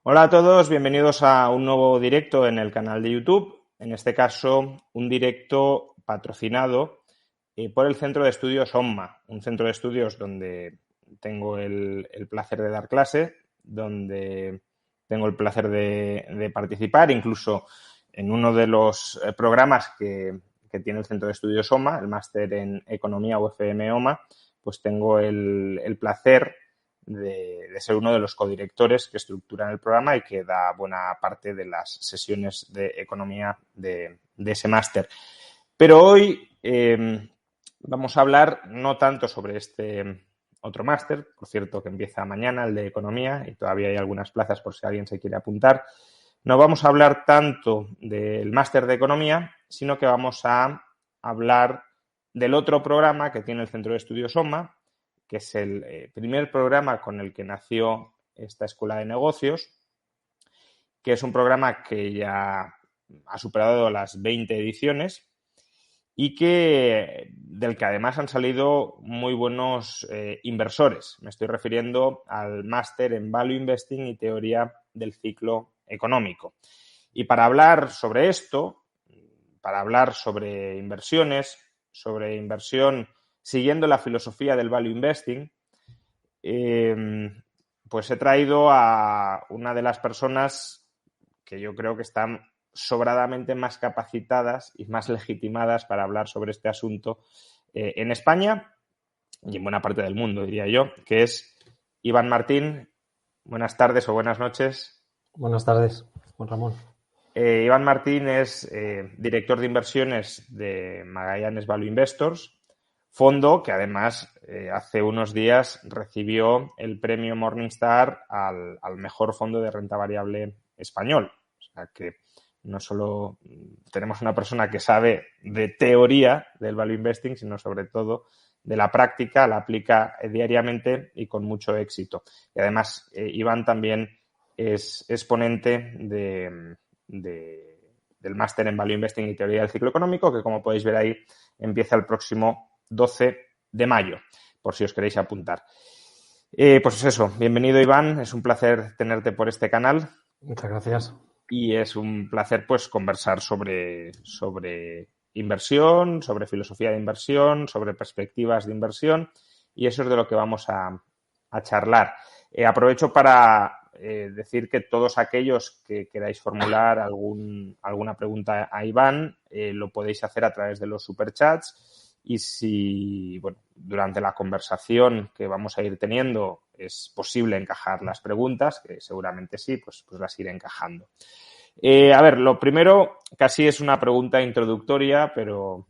Hola a todos, bienvenidos a un nuevo directo en el canal de YouTube. En este caso, un directo patrocinado por el Centro de Estudios OMMA, un centro de estudios donde tengo el placer de dar clase, donde tengo el placer de participar, incluso en uno de los programas que tiene el Centro de Estudios OMMA, el máster en Economía UFM OMMA, pues tengo el placer de ser uno de los codirectores que estructuran el programa y que da buena parte de las sesiones de economía de ese máster. Pero hoy vamos a hablar no tanto sobre este otro máster, por cierto que empieza mañana, el de economía, y todavía hay algunas plazas por si alguien se quiere apuntar. No vamos a hablar tanto del máster de economía, sino que vamos a hablar del otro programa que tiene el Centro de Estudios OMMA, que es el primer programa con el que nació esta escuela de negocios, que es un programa que ya ha superado las 20 ediciones y del que además han salido muy buenos inversores. Me estoy refiriendo al máster en Value Investing y Teoría del Ciclo Económico. Y para hablar sobre esto, para hablar sobre inversión siguiendo la filosofía del Value Investing, pues he traído a una de las personas que yo creo que están sobradamente más capacitadas y más legitimadas para hablar sobre este asunto en España y en buena parte del mundo, diría yo, que es Iván Martín. Buenas tardes o buenas noches. Buenas tardes, Juan Ramón. Iván Martín es director de inversiones de Magallanes Value Investors, fondo que además hace unos días recibió el premio Morningstar al mejor fondo de renta variable español. O sea que no solo tenemos una persona que sabe de teoría del value investing, sino sobre todo de la práctica, la aplica diariamente y con mucho éxito. Y además, Iván también es exponente del máster en Value Investing y Teoría del Ciclo Económico, que como podéis ver ahí empieza el próximo 12 de mayo, por si os queréis apuntar. Pues eso, bienvenido Iván, es un placer tenerte por este canal. Muchas gracias. Y es un placer pues conversar sobre inversión, sobre filosofía de inversión, sobre perspectivas de inversión, y eso es de lo que vamos a charlar. Aprovecho para decir que todos aquellos que queráis formular alguna pregunta a Iván lo podéis hacer a través de los superchats, y si durante la conversación que vamos a ir teniendo es posible encajar las preguntas, que seguramente sí, pues las iré encajando. A ver, lo primero casi es una pregunta introductoria, pero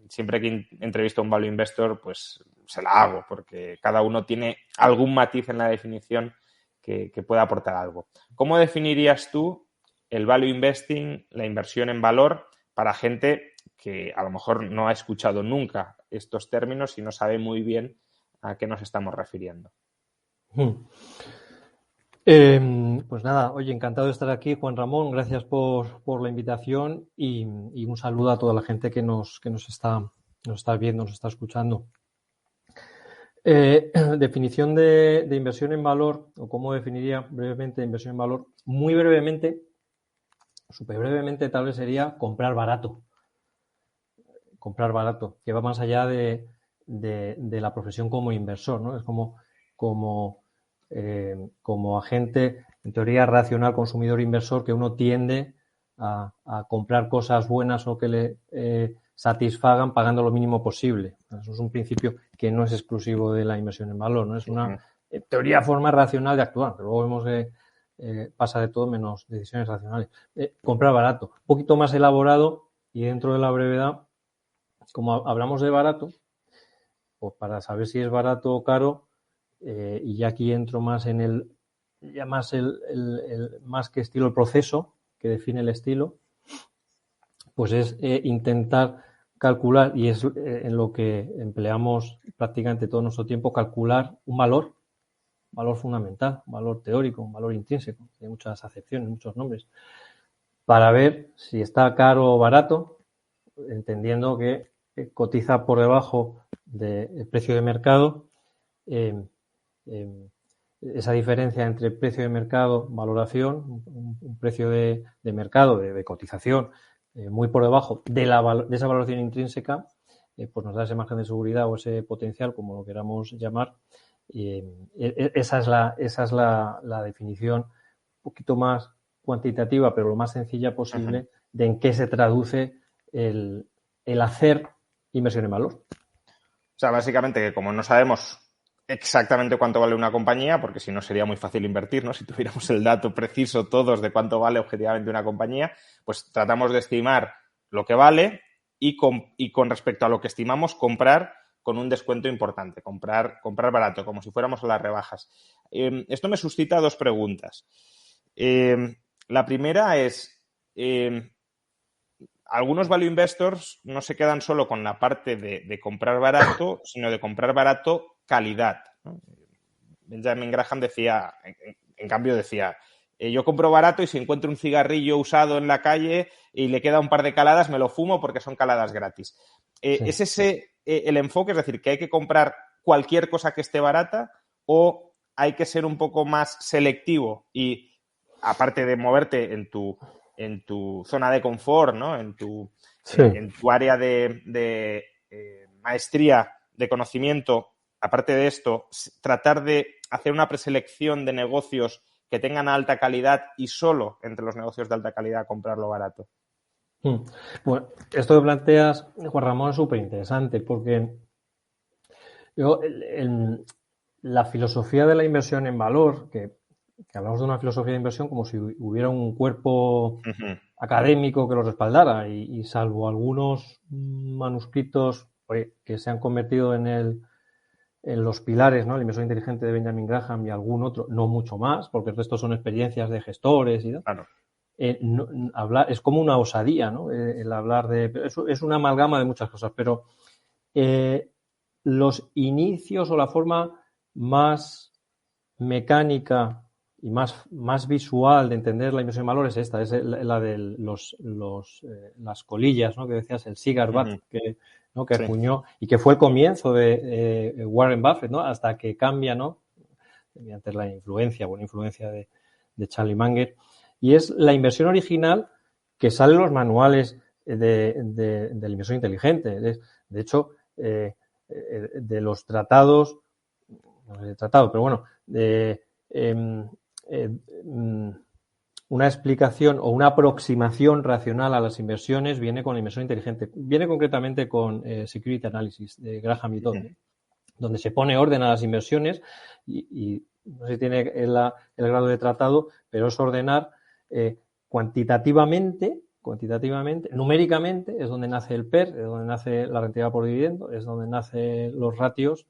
siempre que entrevisto a un value investor, pues se la hago, porque cada uno tiene algún matiz en la definición que pueda aportar algo. ¿Cómo definirías tú el value investing, la inversión en valor, para gente que a lo mejor no ha escuchado nunca estos términos y no sabe muy bien a qué nos estamos refiriendo? Pues nada, oye, encantado de estar aquí, Juan Ramón. Gracias por la invitación y un saludo a toda la gente que nos está viendo, nos está escuchando. Definición de inversión en valor, o cómo definiría brevemente inversión en valor. Muy brevemente, súper brevemente, tal vez sería comprar barato. Comprar barato, que va más allá de la profesión como inversor, ¿no? Es como agente, en teoría racional, consumidor inversor, que uno tiende a comprar cosas buenas o que le satisfagan pagando lo mínimo posible. Eso es un principio que no es exclusivo de la inversión en valor, ¿no? Es una, en teoría, forma racional de actuar, pero luego vemos que pasa de todo menos decisiones racionales. Comprar barato, un poquito más elaborado y dentro de la brevedad, como hablamos de barato, pues para saber si es barato o caro, y ya aquí entro más en más que estilo, el proceso que define el estilo, pues es intentar calcular, y es en lo que empleamos prácticamente todo nuestro tiempo, calcular un valor fundamental, un valor teórico, un valor intrínseco, hay muchas acepciones, muchos nombres, para ver si está caro o barato, entendiendo que cotiza por debajo del precio de mercado, esa diferencia entre precio de mercado, valoración, un precio de mercado, de cotización, muy por debajo de esa valoración intrínseca, pues nos da ese margen de seguridad o ese potencial, como lo queramos llamar. Esa es la definición un poquito más cuantitativa, pero lo más sencilla posible, de en qué se traduce el hacer inversión en valor. O sea, básicamente que como no sabemos exactamente cuánto vale una compañía, porque si no sería muy fácil invertir, ¿no? Si tuviéramos el dato preciso todos de cuánto vale objetivamente una compañía, pues tratamos de estimar lo que vale y con respecto a lo que estimamos, comprar con un descuento importante, comprar barato, como si fuéramos a las rebajas. Esto me suscita dos preguntas. La primera es, algunos value investors no se quedan solo con la parte de comprar barato, sino de comprar barato calidad, ¿no? Benjamin Graham decía, en cambio decía, yo compro barato y si encuentro un cigarrillo usado en la calle y le queda un par de caladas, me lo fumo porque son caladas gratis. Sí. ¿Es ese el enfoque? Es decir, que hay que comprar cualquier cosa que esté barata o hay que ser un poco más selectivo y, aparte de moverte en tu zona de confort, ¿no? En tu área de maestría, de conocimiento, aparte de esto, tratar de hacer una preselección de negocios que tengan alta calidad y solo entre los negocios de alta calidad comprarlo barato? Bueno, esto que planteas, Juan Ramón, es súper interesante porque la filosofía de la inversión en valor, que hablamos de una filosofía de inversión como si hubiera un cuerpo académico que lo respaldara y salvo algunos manuscritos que se han convertido en los pilares, ¿no? La inversión inteligente de Benjamin Graham y algún otro, no mucho más, porque el resto son experiencias de gestores y tal. Claro. Es como una osadía, ¿no? El hablar de... Es una amalgama de muchas cosas, pero los inicios o la forma más mecánica y más visual de entender la inversión en valor es esta, es la de las colillas, ¿no? Que decías, el cigar butt, que acuñó y que fue el comienzo de Warren Buffett, ¿no? Hasta que cambia, ¿no? Mediante la buena influencia de Charlie Munger. Y es la inversión original que sale en los manuales de la inversión inteligente. De hecho, de los tratados, no sé de tratado, pero bueno, una explicación o una aproximación racional a las inversiones viene con la inversión inteligente. Viene concretamente con Security Analysis de Graham y Dodd, donde se pone orden a las inversiones y no sé si tiene el grado de tratado, pero es ordenar cuantitativamente, numéricamente, es donde nace el PER, es donde nace la rentabilidad por dividendo, es donde nacen los ratios.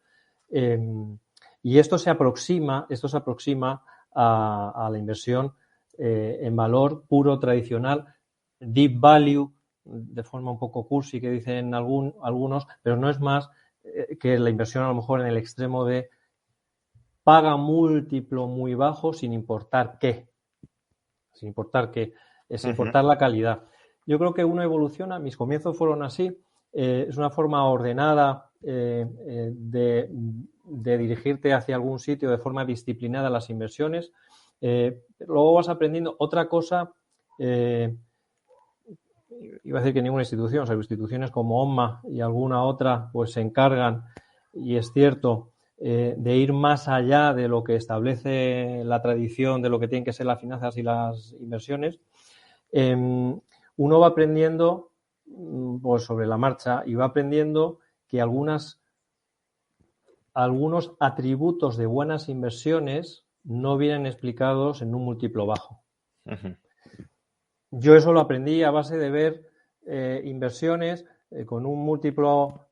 Y esto se aproxima a la inversión en valor puro, tradicional, deep value, de forma un poco cursi que dicen algunos, pero no es más que la inversión a lo mejor en el extremo de paga múltiplo muy bajo sin importar qué, sin importar la calidad. Yo creo que uno evoluciona, mis comienzos fueron así, es una forma ordenada de dirigirte hacia algún sitio de forma disciplinada las inversiones. Luego vas aprendiendo otra cosa, iba a decir que ninguna institución, o sea, instituciones como OMMA y alguna otra pues se encargan, y es cierto, de ir más allá de lo que establece la tradición de lo que tienen que ser las finanzas y las inversiones. Uno va aprendiendo pues sobre la marcha y va aprendiendo que algunos atributos de buenas inversiones no vienen explicados en un múltiplo bajo. Yo eso lo aprendí a base de ver inversiones con un múltiplo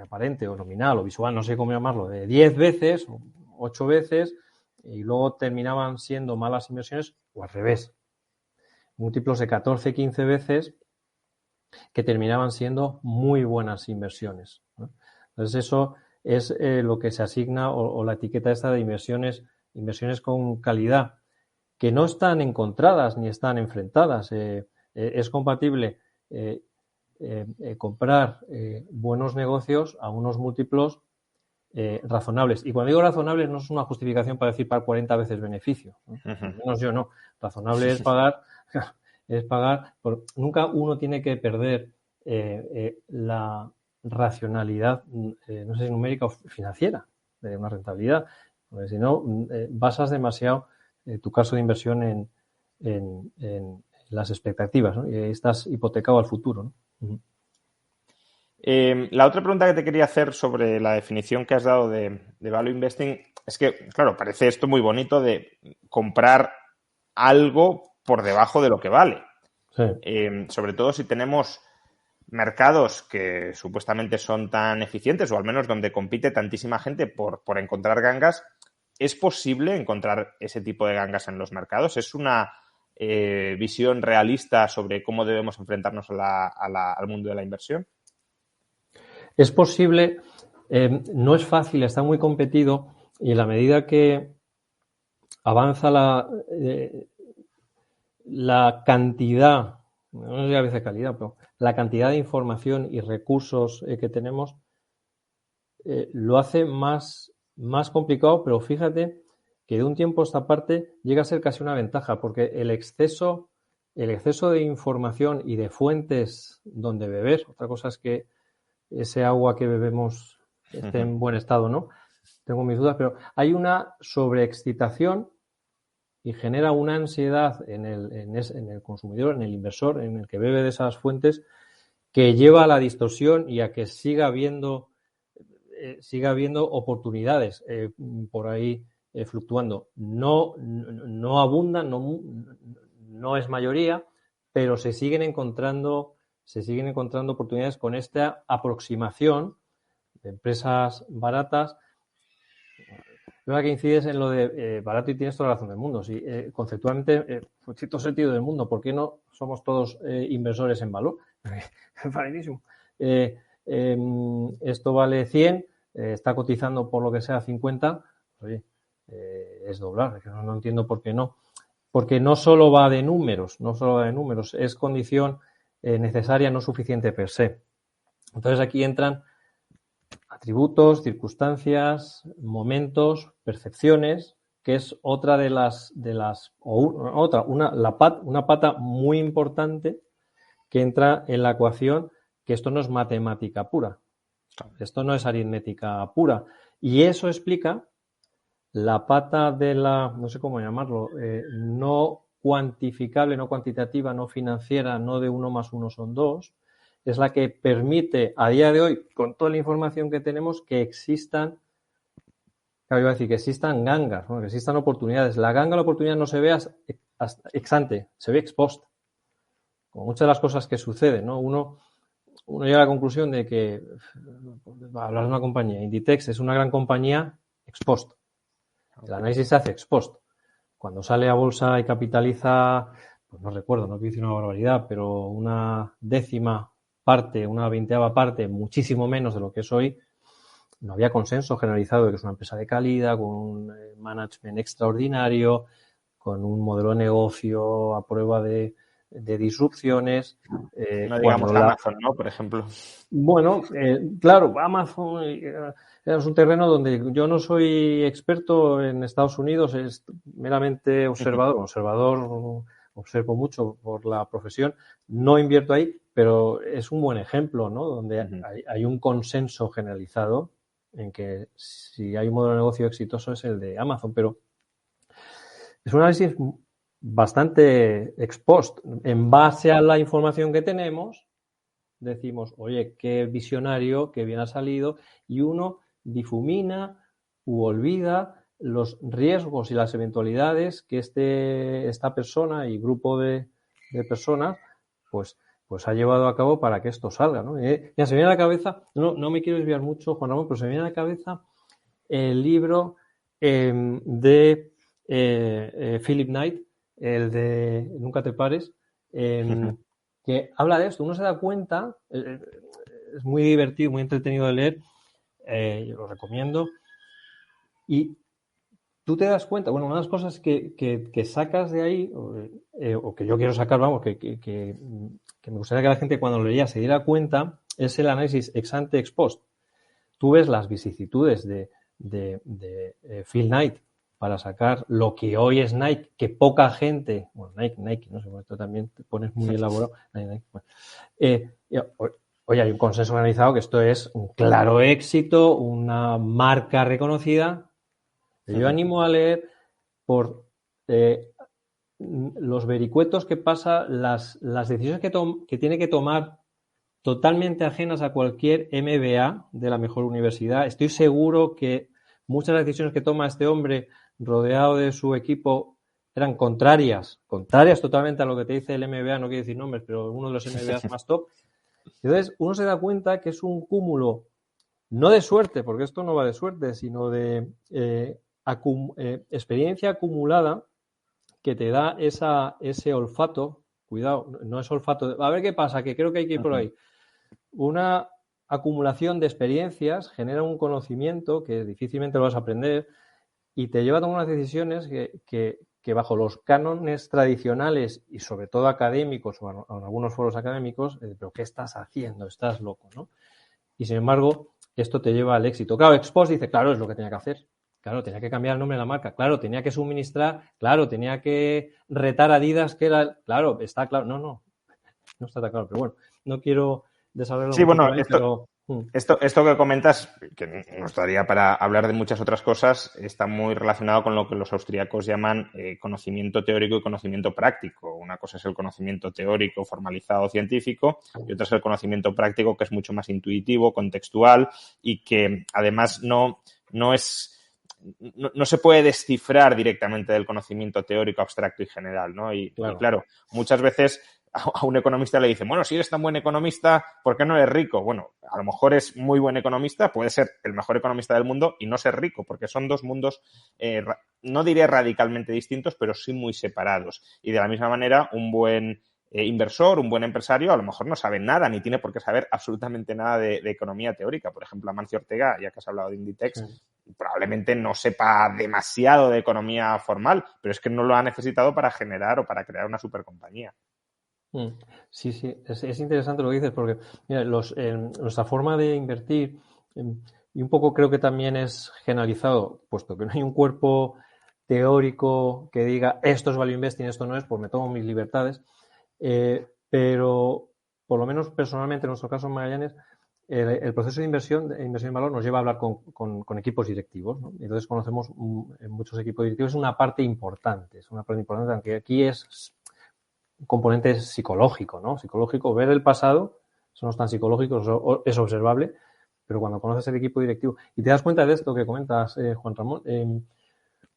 aparente o nominal o visual, no sé cómo llamarlo, de 10 veces o 8 veces, y luego terminaban siendo malas inversiones o al revés. Múltiplos de 14, 15 veces que terminaban siendo muy buenas inversiones, ¿no? Entonces eso es lo que se asigna o la etiqueta esta de inversiones con calidad, que no están encontradas ni están enfrentadas. Es compatible comprar buenos negocios a unos múltiplos razonables. Y cuando digo razonables no es una justificación para decir pagar 40 veces beneficio, ¿no? Al menos yo no. Razonable es pagar, nunca uno tiene que perder la racionalidad, no sé si numérica o financiera, de una rentabilidad, porque si no, basas demasiado tu caso de inversión en las expectativas, ¿no? Y estás hipotecado al futuro, ¿no? Uh-huh. La otra pregunta que te quería hacer sobre la definición que has dado de value investing es que, claro, parece esto muy bonito de comprar algo por debajo de lo que vale. Sí. Sobre todo si tenemos mercados que supuestamente son tan eficientes, o al menos donde compite tantísima gente por encontrar gangas. ¿Es posible encontrar ese tipo de gangas en los mercados? ¿Es una visión realista sobre cómo debemos enfrentarnos al mundo de la inversión? Es posible, no es fácil, está muy competido, y en la medida que avanza la cantidad, no sé a veces calidad, pero la cantidad de información y recursos que tenemos, lo hace más complicado, pero fíjate que de un tiempo a esta parte llega a ser casi una ventaja, porque el exceso de información y de fuentes donde beber, otra cosa es que ese agua que bebemos esté en buen estado, ¿no? Tengo mis dudas, pero hay una sobreexcitación y genera una ansiedad en el consumidor, en el inversor, en el que bebe de esas fuentes, que lleva a la distorsión y a que siga habiendo oportunidades por ahí fluctuando. No abundan, no es mayoría, pero se siguen encontrando oportunidades con esta aproximación de empresas baratas. Lo que incides en lo de barato, y tienes toda la razón del mundo. Sí, conceptualmente, en cierto sentido del mundo, ¿por qué no somos todos inversores en valor? Es validísimo. Esto vale 100, está cotizando por lo que sea 50. Oye, es doblar. No entiendo por qué no. Porque no solo va de números, es condición necesaria, no suficiente per se. Entonces aquí entran atributos, circunstancias, momentos, percepciones, que es otra una pata muy importante que entra en la ecuación, que esto no es matemática pura, esto no es aritmética pura, y eso explica la pata de no sé cómo llamarlo, no cuantificable, no cuantitativa, no financiera, no de 1 más 1 son 2, es la que permite a día de hoy, con toda la información que tenemos, que existan, iba a decir, que existan gangas, ¿no? Que existan oportunidades. La oportunidad no se ve ex ante, se ve ex post. Como muchas de las cosas que suceden, ¿no? Uno llega a la conclusión de que, hablar de una compañía, Inditex es una gran compañía ex post. El análisis se hace ex post. Cuando sale a bolsa y capitaliza, pues no recuerdo, no quiero decir una barbaridad, pero una 10ª parte, una 20ª parte, muchísimo menos de lo que es hoy, no había consenso generalizado de que es una empresa de calidad, con un management extraordinario, con un modelo de negocio a prueba de disrupciones. No digamos Amazon, ¿no? Por ejemplo. Bueno, claro, Amazon es un terreno donde yo no soy experto en Estados Unidos, es meramente observador, observo mucho por la profesión, no invierto ahí, pero es un buen ejemplo, ¿no? Donde hay un consenso generalizado en que si hay un modelo de negocio exitoso es el de Amazon, pero es un análisis bastante ex post. En base a la información que tenemos, decimos, oye, qué visionario, qué bien ha salido, y uno difumina u olvida los riesgos y las eventualidades que esta persona y grupo de personas pues ha llevado a cabo para que esto salga, ¿no? Ya se me viene a la cabeza, no me quiero desviar mucho, Juan Ramón, pero se me viene a la cabeza el libro de Philip Knight, el de Nunca te pares, que habla de esto. Uno se da cuenta, es muy divertido, muy entretenido de leer, yo lo recomiendo, y tú te das cuenta, bueno, una de las cosas que sacas de ahí, o que yo quiero sacar, vamos, que me gustaría que la gente cuando lo leía se diera cuenta, es el análisis ex ante, ex post. tú ves las vicisitudes de Phil Knight para sacar lo que hoy es Nike, que poca gente, bueno, Nike, no sé, esto también te pones muy elaborado. Nike, bueno. Hoy hay un consenso organizado que esto es un claro éxito, una marca reconocida. Yo animo a leer por los vericuetos que pasa, las decisiones que tiene que tomar totalmente ajenas a cualquier MBA de la mejor universidad. Estoy seguro que muchas de las decisiones que toma este hombre rodeado de su equipo eran contrarias totalmente a lo que te dice el MBA, no quiero decir nombres, pero uno de los MBAs más top. Entonces, uno se da cuenta que es un cúmulo, no de suerte, porque esto no va de suerte, sino de experiencia acumulada que te da ese olfato. Cuidado, no es olfato. A ver qué pasa, que creo que hay que ir por ahí. Una acumulación de experiencias genera un conocimiento que difícilmente lo vas a aprender y te lleva a tomar unas decisiones que bajo los cánones tradicionales y sobre todo académicos o en algunos foros académicos, pero ¿qué estás haciendo? Estás loco, ¿no? Y sin embargo, esto te lleva al éxito. Claro, Expos dice, claro, es lo que tenía que hacer. Claro, tenía que cambiar el nombre de la marca. Claro, tenía que suministrar. Claro, tenía que retar a Adidas, que era... Claro, está claro. No está tan claro. Pero bueno, no quiero desarrollarlo Sí, mucho bueno, por ahí, pero... Esto que comentas, que nos daría para hablar de muchas otras cosas, está muy relacionado con lo que los austríacos llaman conocimiento teórico y conocimiento práctico. Una cosa es el conocimiento teórico formalizado científico y otra es el conocimiento práctico, que es mucho más intuitivo, contextual y que además no se puede descifrar directamente del conocimiento teórico abstracto y general, ¿no? Y claro, muchas veces a un economista le dicen, bueno, si eres tan buen economista, ¿por qué no eres rico? Bueno, a lo mejor es muy buen economista, puede ser el mejor economista del mundo y no ser rico, porque son dos mundos, no diré radicalmente distintos, pero sí muy separados. Y de la misma manera, un buen inversor, un buen empresario, a lo mejor no sabe nada, ni tiene por qué saber absolutamente nada de economía teórica. Por ejemplo, Amancio Ortega, ya que has hablado de Inditex, probablemente no sepa demasiado de economía formal, pero es que no lo ha necesitado para generar o para crear una supercompañía. Sí, es interesante lo que dices porque mira, nuestra forma de invertir y un poco creo que también es generalizado, puesto que no hay un cuerpo teórico que diga esto es value investing, esto no es, pues me tomo mis libertades, pero por lo menos personalmente en nuestro caso en Magallanes el proceso de inversión en valor nos lleva a hablar con equipos directivos, ¿no? Entonces conocemos muchos equipos directivos, es una parte importante, aunque aquí es un componente psicológico, ¿no? Psicológico, ver el pasado, eso no es tan psicológico, es observable, pero cuando conoces el equipo directivo y te das cuenta de esto que comentas, Juan Ramón,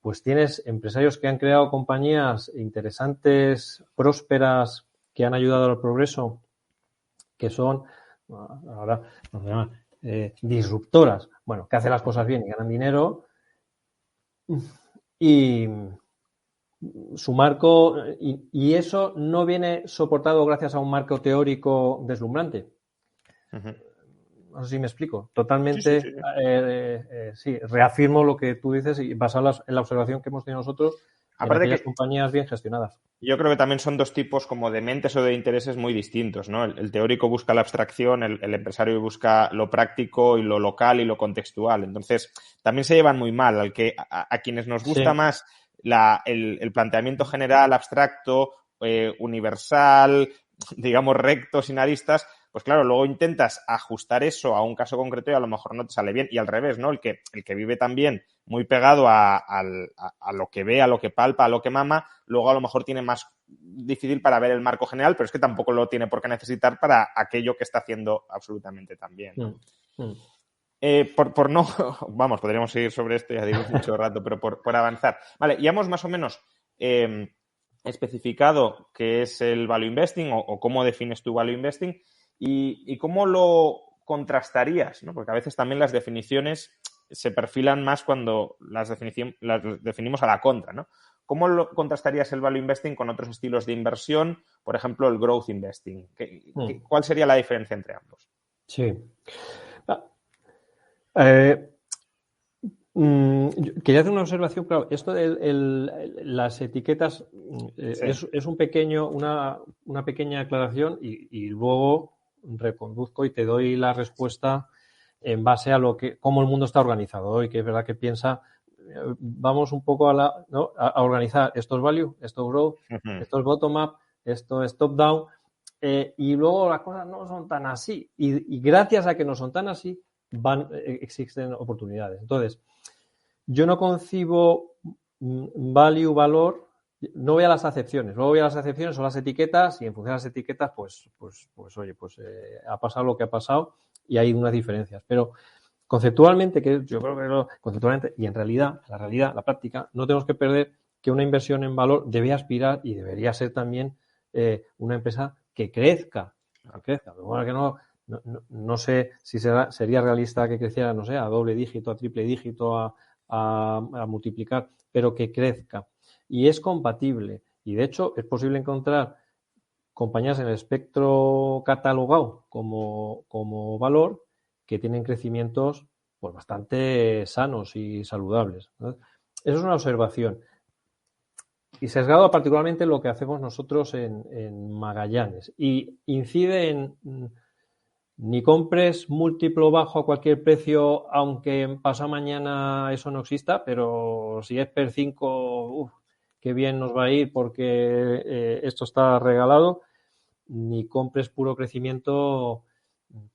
pues tienes empresarios que han creado compañías interesantes, prósperas, que han ayudado al progreso, que son, ahora nos llaman, disruptoras, bueno, que hacen las cosas bien y ganan dinero y su marco, y eso no viene soportado gracias a un marco teórico deslumbrante. No sé si me explico. Totalmente, sí, reafirmo lo que tú dices y basado en la observación que hemos tenido nosotros en aquellas compañías bien gestionadas. Yo creo que también son dos tipos como de mentes o de intereses muy distintos, ¿no? El teórico busca la abstracción, el empresario busca lo práctico y lo local y lo contextual. Entonces, también se llevan muy mal. A quienes nos gusta más el planteamiento general, abstracto, universal, digamos recto, sin aristas, pues claro, luego intentas ajustar eso a un caso concreto y a lo mejor no te sale bien. Y al revés, ¿no? El que vive también muy pegado a lo que ve, a lo que palpa, a lo que mama, luego a lo mejor tiene más difícil para ver el marco general, pero es que tampoco lo tiene por qué necesitar para aquello que está haciendo absolutamente tan bien, ¿no? Por no, vamos, podríamos seguir sobre esto, ya digo, mucho rato, pero por avanzar. Vale, ya hemos más o menos especificado qué es el value investing o cómo defines tu value investing y cómo lo contrastarías, ¿no? Porque a veces también las definiciones se perfilan más cuando las definimos a la contra, ¿no? ¿Cómo lo contrastarías el value investing con otros estilos de inversión? Por ejemplo, el growth investing. ¿Cuál sería la diferencia entre ambos? Sí. Quería hacer una observación, claro, esto de las etiquetas es una pequeña aclaración y luego reconduzco y te doy la respuesta en base a cómo el mundo está organizado hoy, que es verdad que piensa, vamos un poco ¿no? a organizar, esto es value, esto es growth, esto es bottom up, esto es top down, y luego las cosas no son tan así, y gracias a que no son tan así, existen oportunidades. Entonces, yo no concibo value, valor, no voy a las acepciones, luego voy a las acepciones, son las etiquetas, y en función de las etiquetas, oye, ha pasado lo que ha pasado y hay unas diferencias. Pero conceptualmente, que yo creo que conceptualmente, y en realidad, la práctica, no tenemos que perder que una inversión en valor debe aspirar y debería ser también una empresa que crezca. Bueno, que no sé si sería realista que creciera, no sé, a doble dígito, a triple dígito, a multiplicar, pero que crezca. Y es compatible. Y de hecho es posible encontrar compañías en el espectro catalogado como valor que tienen crecimientos pues bastante sanos y saludables, ¿no? Eso es una observación. Y sesgado particularmente lo que hacemos nosotros en Magallanes. Y incide en ni compres múltiplo bajo a cualquier precio, aunque pasado mañana eso no exista, pero si es per 5, qué bien nos va a ir porque esto está regalado, ni compres puro crecimiento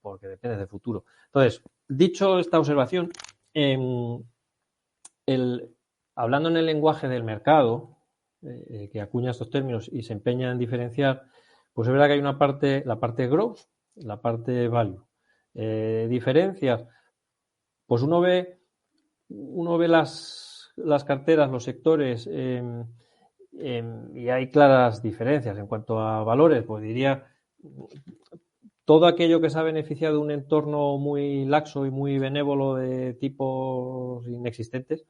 porque depende del futuro. Entonces, dicho esta observación, hablando en el lenguaje del mercado, que acuña estos términos y se empeña en diferenciar, pues es verdad que hay una parte, la parte growth, la parte value. Diferencias, pues uno ve las carteras, los sectores, y hay claras diferencias. En cuanto a valores, pues diría todo aquello que se ha beneficiado de un entorno muy laxo y muy benévolo de tipos inexistentes,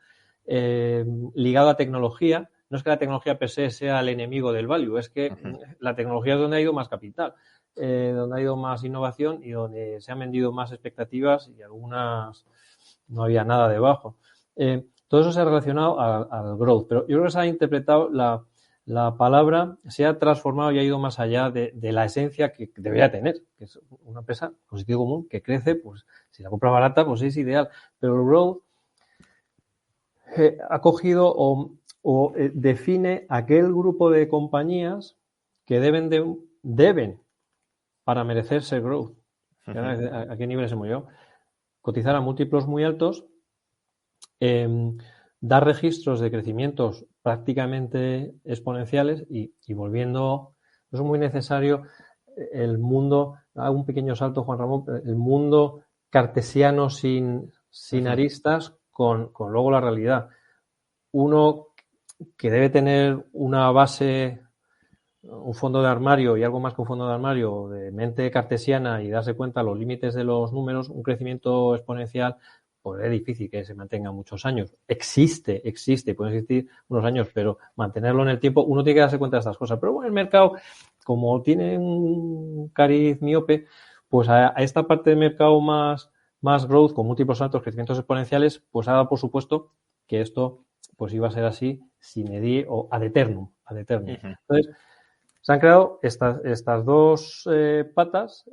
ligado a tecnología. No es que la tecnología per se sea el enemigo del value, es que la tecnología es donde ha ido más capital, donde ha ido más innovación y donde se han vendido más expectativas y algunas no había nada debajo. Todo eso se ha relacionado al growth, pero yo creo que se ha interpretado la palabra, se ha transformado y ha ido más allá de la esencia que debería tener, que es una empresa con sentido común que crece, pues si la compra barata, pues es ideal, pero el growth ha cogido o define aquel grupo de compañías que deben para merecer ser growth. ¿A qué niveles hemos llegado? Cotizar a múltiplos muy altos, dar registros de crecimientos prácticamente exponenciales y volviendo, eso es muy necesario, el mundo, hago un pequeño salto, Juan Ramón, el mundo cartesiano sin aristas con luego la realidad. Uno que debe tener una base, un fondo de armario y algo más que un fondo de armario de mente cartesiana y darse cuenta de los límites de los números, un crecimiento exponencial, pues es difícil que se mantenga muchos años. Existe, pueden existir unos años, pero mantenerlo en el tiempo, uno tiene que darse cuenta de estas cosas. Pero bueno, el mercado, como tiene un cariz miope, pues a esta parte del mercado más growth, con múltiplos altos crecimientos exponenciales, pues ha dado por supuesto que esto pues iba a ser así sine die o ad eternum. Entonces, se han creado estas dos patas,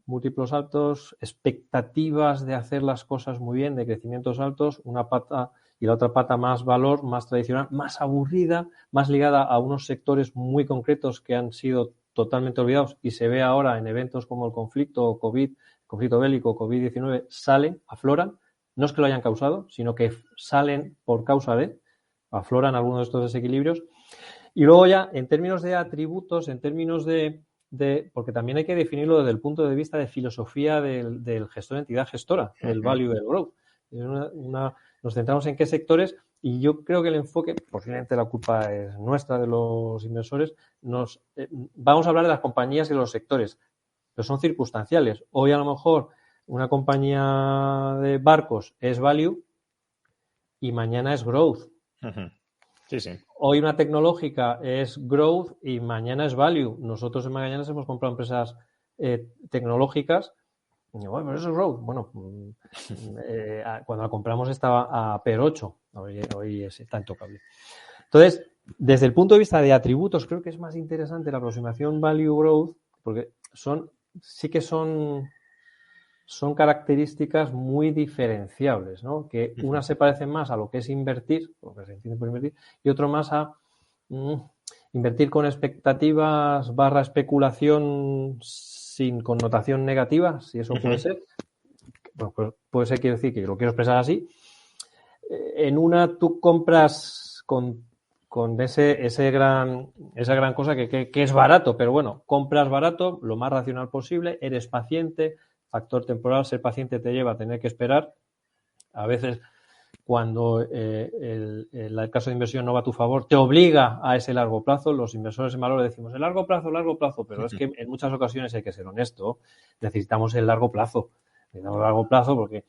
múltiplos altos, expectativas de hacer las cosas muy bien, de crecimientos altos, una pata y la otra pata más valor, más tradicional, más aburrida, más ligada a unos sectores muy concretos que han sido totalmente olvidados y se ve ahora en eventos como el conflicto bélico, COVID-19, salen, afloran, no es que lo hayan causado, sino que salen por causa afloran algunos de estos desequilibrios. Y luego ya, en términos de atributos, en términos de porque también hay que definirlo desde el punto de vista de filosofía del gestor, entidad gestora, el value del growth. Nos centramos en qué sectores y yo creo que el enfoque, posiblemente la culpa es nuestra de los inversores, vamos a hablar de las compañías y de los sectores, pero son circunstanciales. Hoy a lo mejor una compañía de barcos es value y mañana es growth. Sí, sí. Hoy una tecnológica es growth y mañana es value. Nosotros en Magallanes hemos comprado empresas tecnológicas. Y digo, bueno, pero eso es growth. Bueno, cuando la compramos estaba a PER 8. Hoy está intocable. Entonces, desde el punto de vista de atributos, creo que es más interesante la aproximación value growth, porque son son características muy diferenciables, ¿no? Que unas se parecen más a lo que es invertir, lo que se entiende por invertir, y otro más a invertir con expectativas / especulación sin connotación negativa, si eso puede ser. Bueno, pues puede ser, quiero decir, que lo quiero expresar así. En una tú compras con esa gran cosa que es barato, pero bueno, compras barato, lo más racional posible, eres paciente, factor temporal, ser paciente te lleva a tener que esperar. A veces, cuando el caso de inversión no va a tu favor, te obliga a ese largo plazo. Los inversores en valor decimos el largo plazo, pero es que en muchas ocasiones hay que ser honesto. Necesitamos el largo plazo porque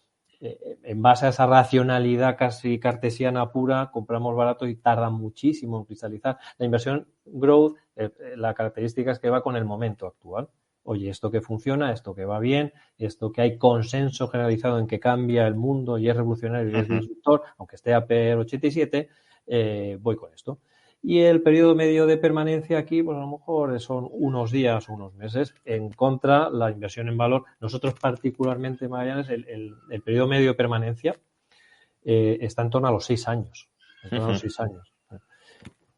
en base a esa racionalidad casi cartesiana pura, compramos barato y tarda muchísimo en cristalizar. La inversión growth, la característica es que va con el momento actual. Oye, esto que funciona, esto que va bien, esto que hay consenso generalizado en que cambia el mundo y es revolucionario y es disruptor, aunque esté a PR87, voy con esto. Y el periodo medio de permanencia aquí, pues a lo mejor son unos días o unos meses. En contra, la inversión en valor, nosotros particularmente, Magallanes, el periodo medio de permanencia está en torno a los 6 años.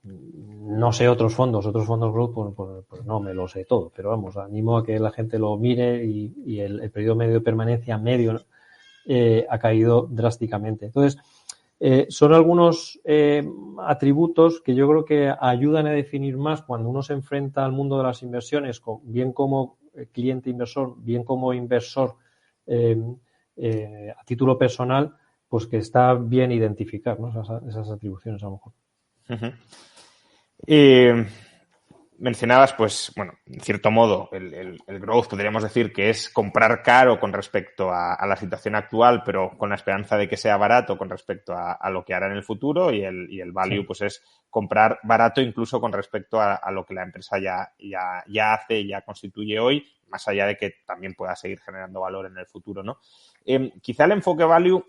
No sé otros fondos growth, pues no me lo sé todo, pero vamos, animo a que la gente lo mire y el periodo medio de permanencia medio ha caído drásticamente. Entonces, son algunos atributos que yo creo que ayudan a definir más cuando uno se enfrenta al mundo de las inversiones, bien como cliente inversor, bien como inversor a título personal, pues que está bien identificar, ¿no? esas atribuciones a lo mejor. Mencionabas, pues, bueno, en cierto modo, el growth podríamos decir que es comprar caro con respecto a la situación actual, pero con la esperanza de que sea barato con respecto a lo que hará en el futuro, y el value, pues, es comprar barato incluso con respecto a lo que la empresa ya hace y ya constituye hoy, más allá de que también pueda seguir generando valor en el futuro, ¿no? Quizá el enfoque value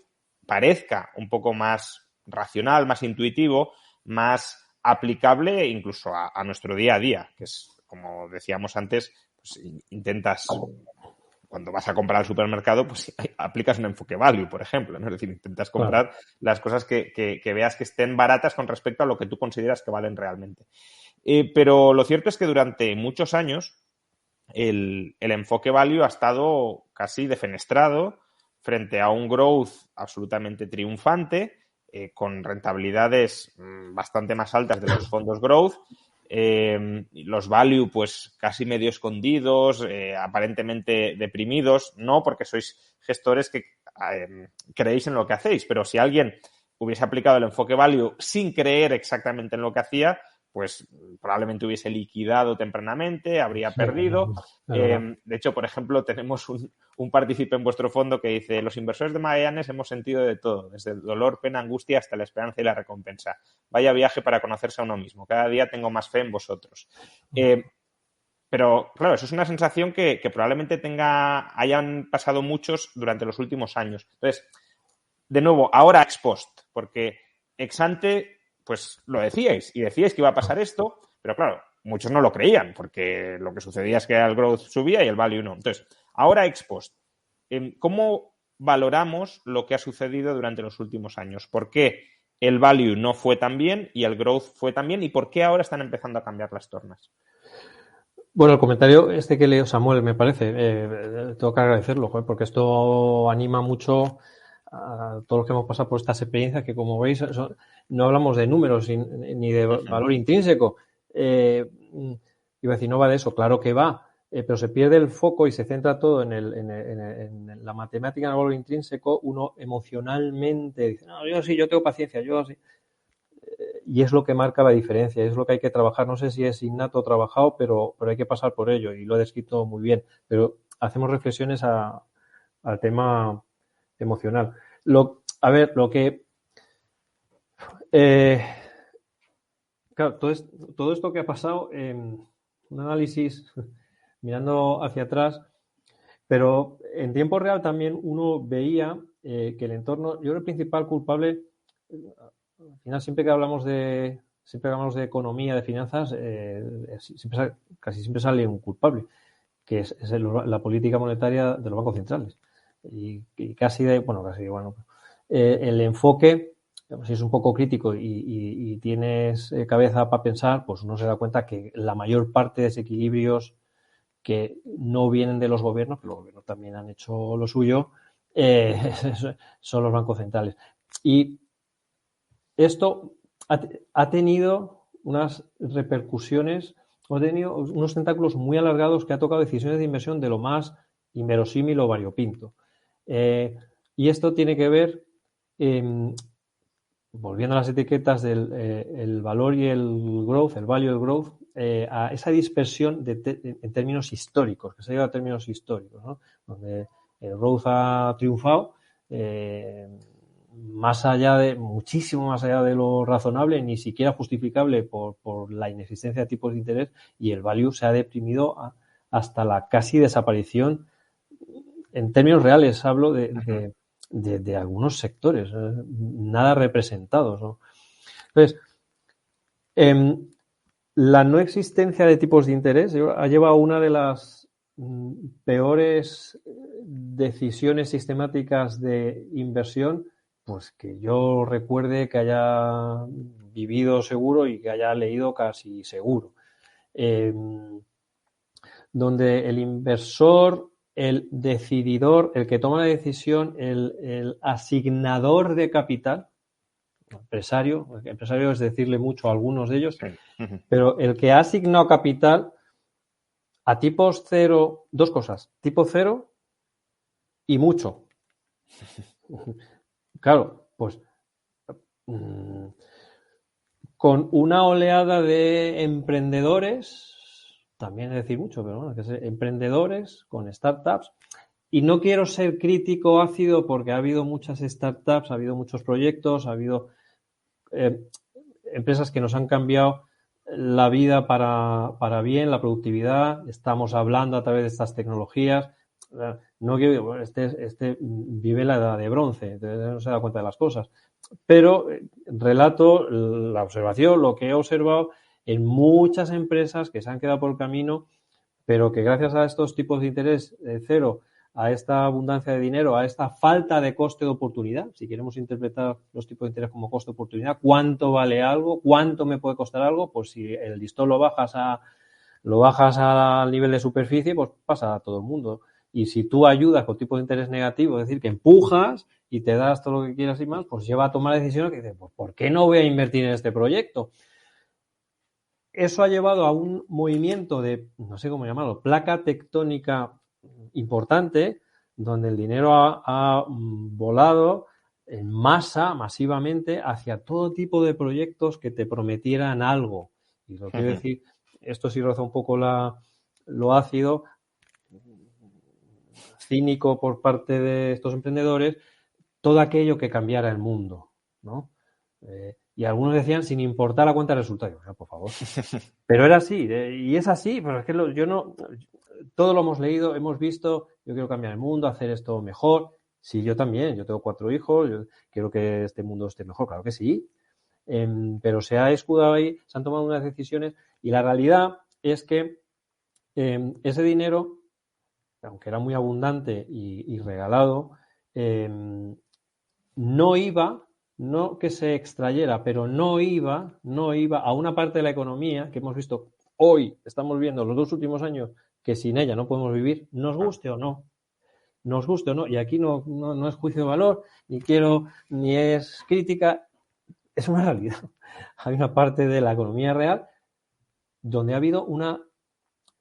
parezca un poco más racional, más intuitivo, más aplicable incluso a nuestro día a día, que es, como decíamos antes, pues intentas, cuando vas a comprar al supermercado, pues aplicas un enfoque value, por ejemplo, ¿no? Es decir, intentas comprar las cosas que veas que estén baratas con respecto a lo que tú consideras que valen realmente. Pero lo cierto es que durante muchos años el enfoque value ha estado casi defenestrado frente a un growth absolutamente triunfante, con rentabilidades bastante más altas de los fondos growth, los value pues casi medio escondidos, aparentemente deprimidos, no porque sois gestores que creéis en lo que hacéis, pero si alguien hubiese aplicado el enfoque value sin creer exactamente en lo que hacía, pues probablemente hubiese liquidado tempranamente, habría perdido. De hecho, por ejemplo, tenemos un partícipe en vuestro fondo que dice: los inversores de Magallanes hemos sentido de todo, desde el dolor, pena, angustia hasta la esperanza y la recompensa. Vaya viaje para conocerse a uno mismo. Cada día tengo más fe en vosotros. Pero, claro, eso es una sensación que probablemente hayan pasado muchos durante los últimos años. Entonces, de nuevo, ahora ex post, porque ex ante, pues lo decíais que iba a pasar esto, pero claro, muchos no lo creían, porque lo que sucedía es que el growth subía y el value no. Entonces, ahora ex post, ¿cómo valoramos lo que ha sucedido durante los últimos años? ¿Por qué el value no fue tan bien y el growth fue tan bien? ¿Y por qué ahora están empezando a cambiar las tornas? Bueno, el comentario que leo Samuel, me parece, tengo que agradecerlo, porque esto anima mucho a todos los que hemos pasado por estas experiencias, que como veis no hablamos de números ni de valor intrínseco. Iba a decir, no va de eso, claro que va, pero se pierde el foco y se centra todo en la matemática, en el valor intrínseco. Uno emocionalmente dice: no, yo tengo paciencia, yo así. Y es lo que marca la diferencia, es lo que hay que trabajar. No sé si es innato o trabajado, pero hay que pasar por ello, y lo he descrito muy bien. Pero hacemos reflexiones al tema emocional. Claro, todo esto que ha pasado, un análisis mirando hacia atrás, pero en tiempo real también uno veía que el entorno, yo creo, el principal culpable, al final siempre que hablamos de economía, de finanzas, casi siempre sale un culpable, que es la política monetaria de los bancos centrales. y casi el enfoque, si es un poco crítico y tienes cabeza para pensar, pues uno se da cuenta que la mayor parte de desequilibrios que no vienen de los gobiernos, que los gobiernos también han hecho lo suyo, son los bancos centrales. Y esto ha tenido unas repercusiones, ha tenido unos tentáculos muy alargados que ha tocado decisiones de inversión de lo más inverosímil o variopinto. Y esto tiene que ver, volviendo a las etiquetas del el valor y el growth, el value y el growth, a esa dispersión en términos históricos, que se lleva a términos históricos, ¿no? Donde el growth ha triunfado, muchísimo más allá de lo razonable, ni siquiera justificable por la inexistencia de tipos de interés, y el value se ha deprimido hasta la casi desaparición. En términos reales hablo de algunos sectores, nada representados, ¿no? Entonces, la no existencia de tipos de interés ha llevado a una de las peores decisiones sistemáticas de inversión, pues que yo recuerde que haya vivido seguro y que haya leído casi seguro. Donde el inversor, el decididor, el que toma la decisión, el asignador de capital, empresario es decirle mucho a algunos de ellos, pero el que ha asignado capital a tipos cero, dos cosas, tipo cero y mucho. Claro, pues con una oleada de emprendedores, también es decir mucho, pero bueno, que es emprendedores con startups, y no quiero ser crítico ácido porque ha habido muchas startups, ha habido muchos proyectos, ha habido empresas que nos han cambiado la vida para bien, la productividad. Estamos hablando a través de estas tecnologías. No quiero, este vive la edad de bronce, entonces no se da cuenta de las cosas. Pero relato la observación, lo que he observado en muchas empresas que se han quedado por el camino, pero que gracias a estos tipos de interés cero, a esta abundancia de dinero, a esta falta de coste de oportunidad, si queremos interpretar los tipos de interés como coste de oportunidad, ¿cuánto vale algo? ¿Cuánto me puede costar algo? Pues si el listón lo bajas al nivel de superficie, pues pasa a todo el mundo. Y si tú ayudas con tipos de interés negativos, es decir, que empujas y te das todo lo que quieras y más, pues lleva a tomar decisiones que dices, pues ¿por qué no voy a invertir en este proyecto? Eso ha llevado a un movimiento de, no sé cómo llamarlo, placa tectónica importante, donde el dinero ha volado en masa, masivamente, hacia todo tipo de proyectos que te prometieran algo. Y lo quiero decir, esto sí roza un poco lo ácido, cínico por parte de estos emprendedores, todo aquello que cambiara el mundo, ¿no? Y algunos decían sin importar la cuenta de resultados. Por favor. Pero era así, y es así, pero es que todo lo hemos leído, hemos visto, yo quiero cambiar el mundo, hacer esto mejor. Sí, yo también, yo tengo 4 hijos, yo quiero que este mundo esté mejor, claro que sí. Pero se ha escudado ahí, se han tomado unas decisiones, y la realidad es que ese dinero, aunque era muy abundante y regalado, no que se extrayera, pero no iba a una parte de la economía que hemos visto hoy, estamos viendo los 2 últimos años, que sin ella no podemos vivir, nos guste o no. Y aquí no es juicio de valor, ni es crítica, es una realidad. Hay una parte de la economía real donde ha habido una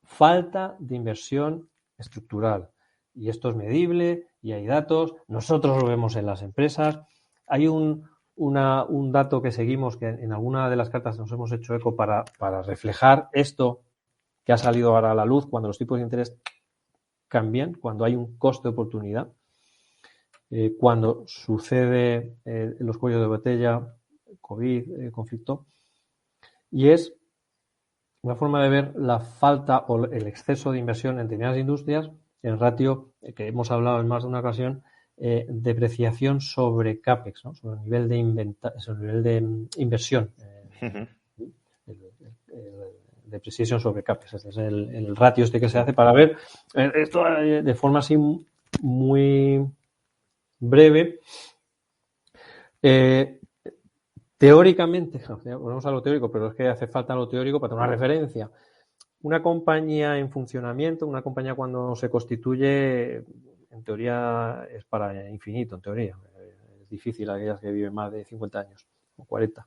falta de inversión estructural. Y esto es medible, y hay datos, nosotros lo vemos en las empresas. Hay un dato que seguimos, que en alguna de las cartas nos hemos hecho eco para reflejar esto que ha salido ahora a la luz cuando los tipos de interés cambian, cuando hay un coste de oportunidad, cuando sucede los cuellos de botella, COVID, conflicto, y es una forma de ver la falta o el exceso de inversión en determinadas industrias, el ratio que hemos hablado en más de una ocasión, depreciación sobre CAPEX, ¿no? Sobre el nivel de inversión. Depreciación sobre CAPEX. Este es el ratio que se hace para ver esto de forma así muy breve. Teóricamente, volvemos a lo teórico, pero es que hace falta lo teórico para tener una referencia. Una compañía en funcionamiento, una compañía cuando se constituye, en teoría es para infinito, en teoría. Es difícil aquellas que viven más de 50 años o 40.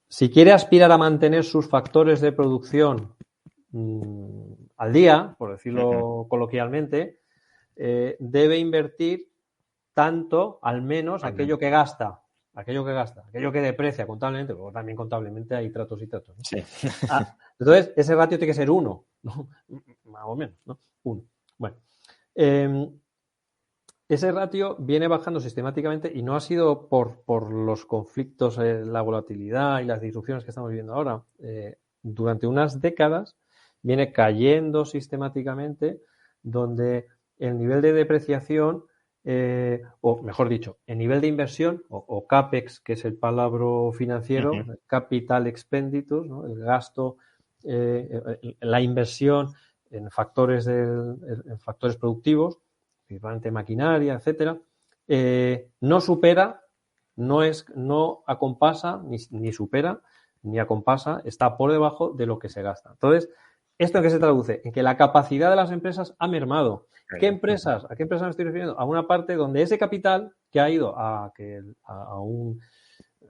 Si quiere aspirar a mantener sus factores de producción al día, por decirlo coloquialmente, debe invertir tanto, al menos, aquello que gasta, aquello que deprecia contablemente, luego también contablemente hay tratos y tratos, ¿no? Sí. Entonces, ese ratio tiene que ser 1, ¿no? Más o menos, ¿no? 1. Bueno, ese ratio viene bajando sistemáticamente y no ha sido por los conflictos, la volatilidad y las disrupciones que estamos viviendo ahora. Durante unas décadas viene cayendo sistemáticamente, donde el nivel de depreciación, o mejor dicho, el nivel de inversión, o CAPEX, que es el palabra financiero, Capital Expenditures, ¿no? El gasto, la inversión en factores productivos, principalmente maquinaria, etcétera, no supera, no acompasa, ni supera, ni acompasa, está por debajo de lo que se gasta. Entonces, ¿esto en qué se traduce? En que la capacidad de las empresas ha mermado. ¿Qué empresas? ¿A qué empresas me estoy refiriendo? A una parte donde ese capital que ha ido a un,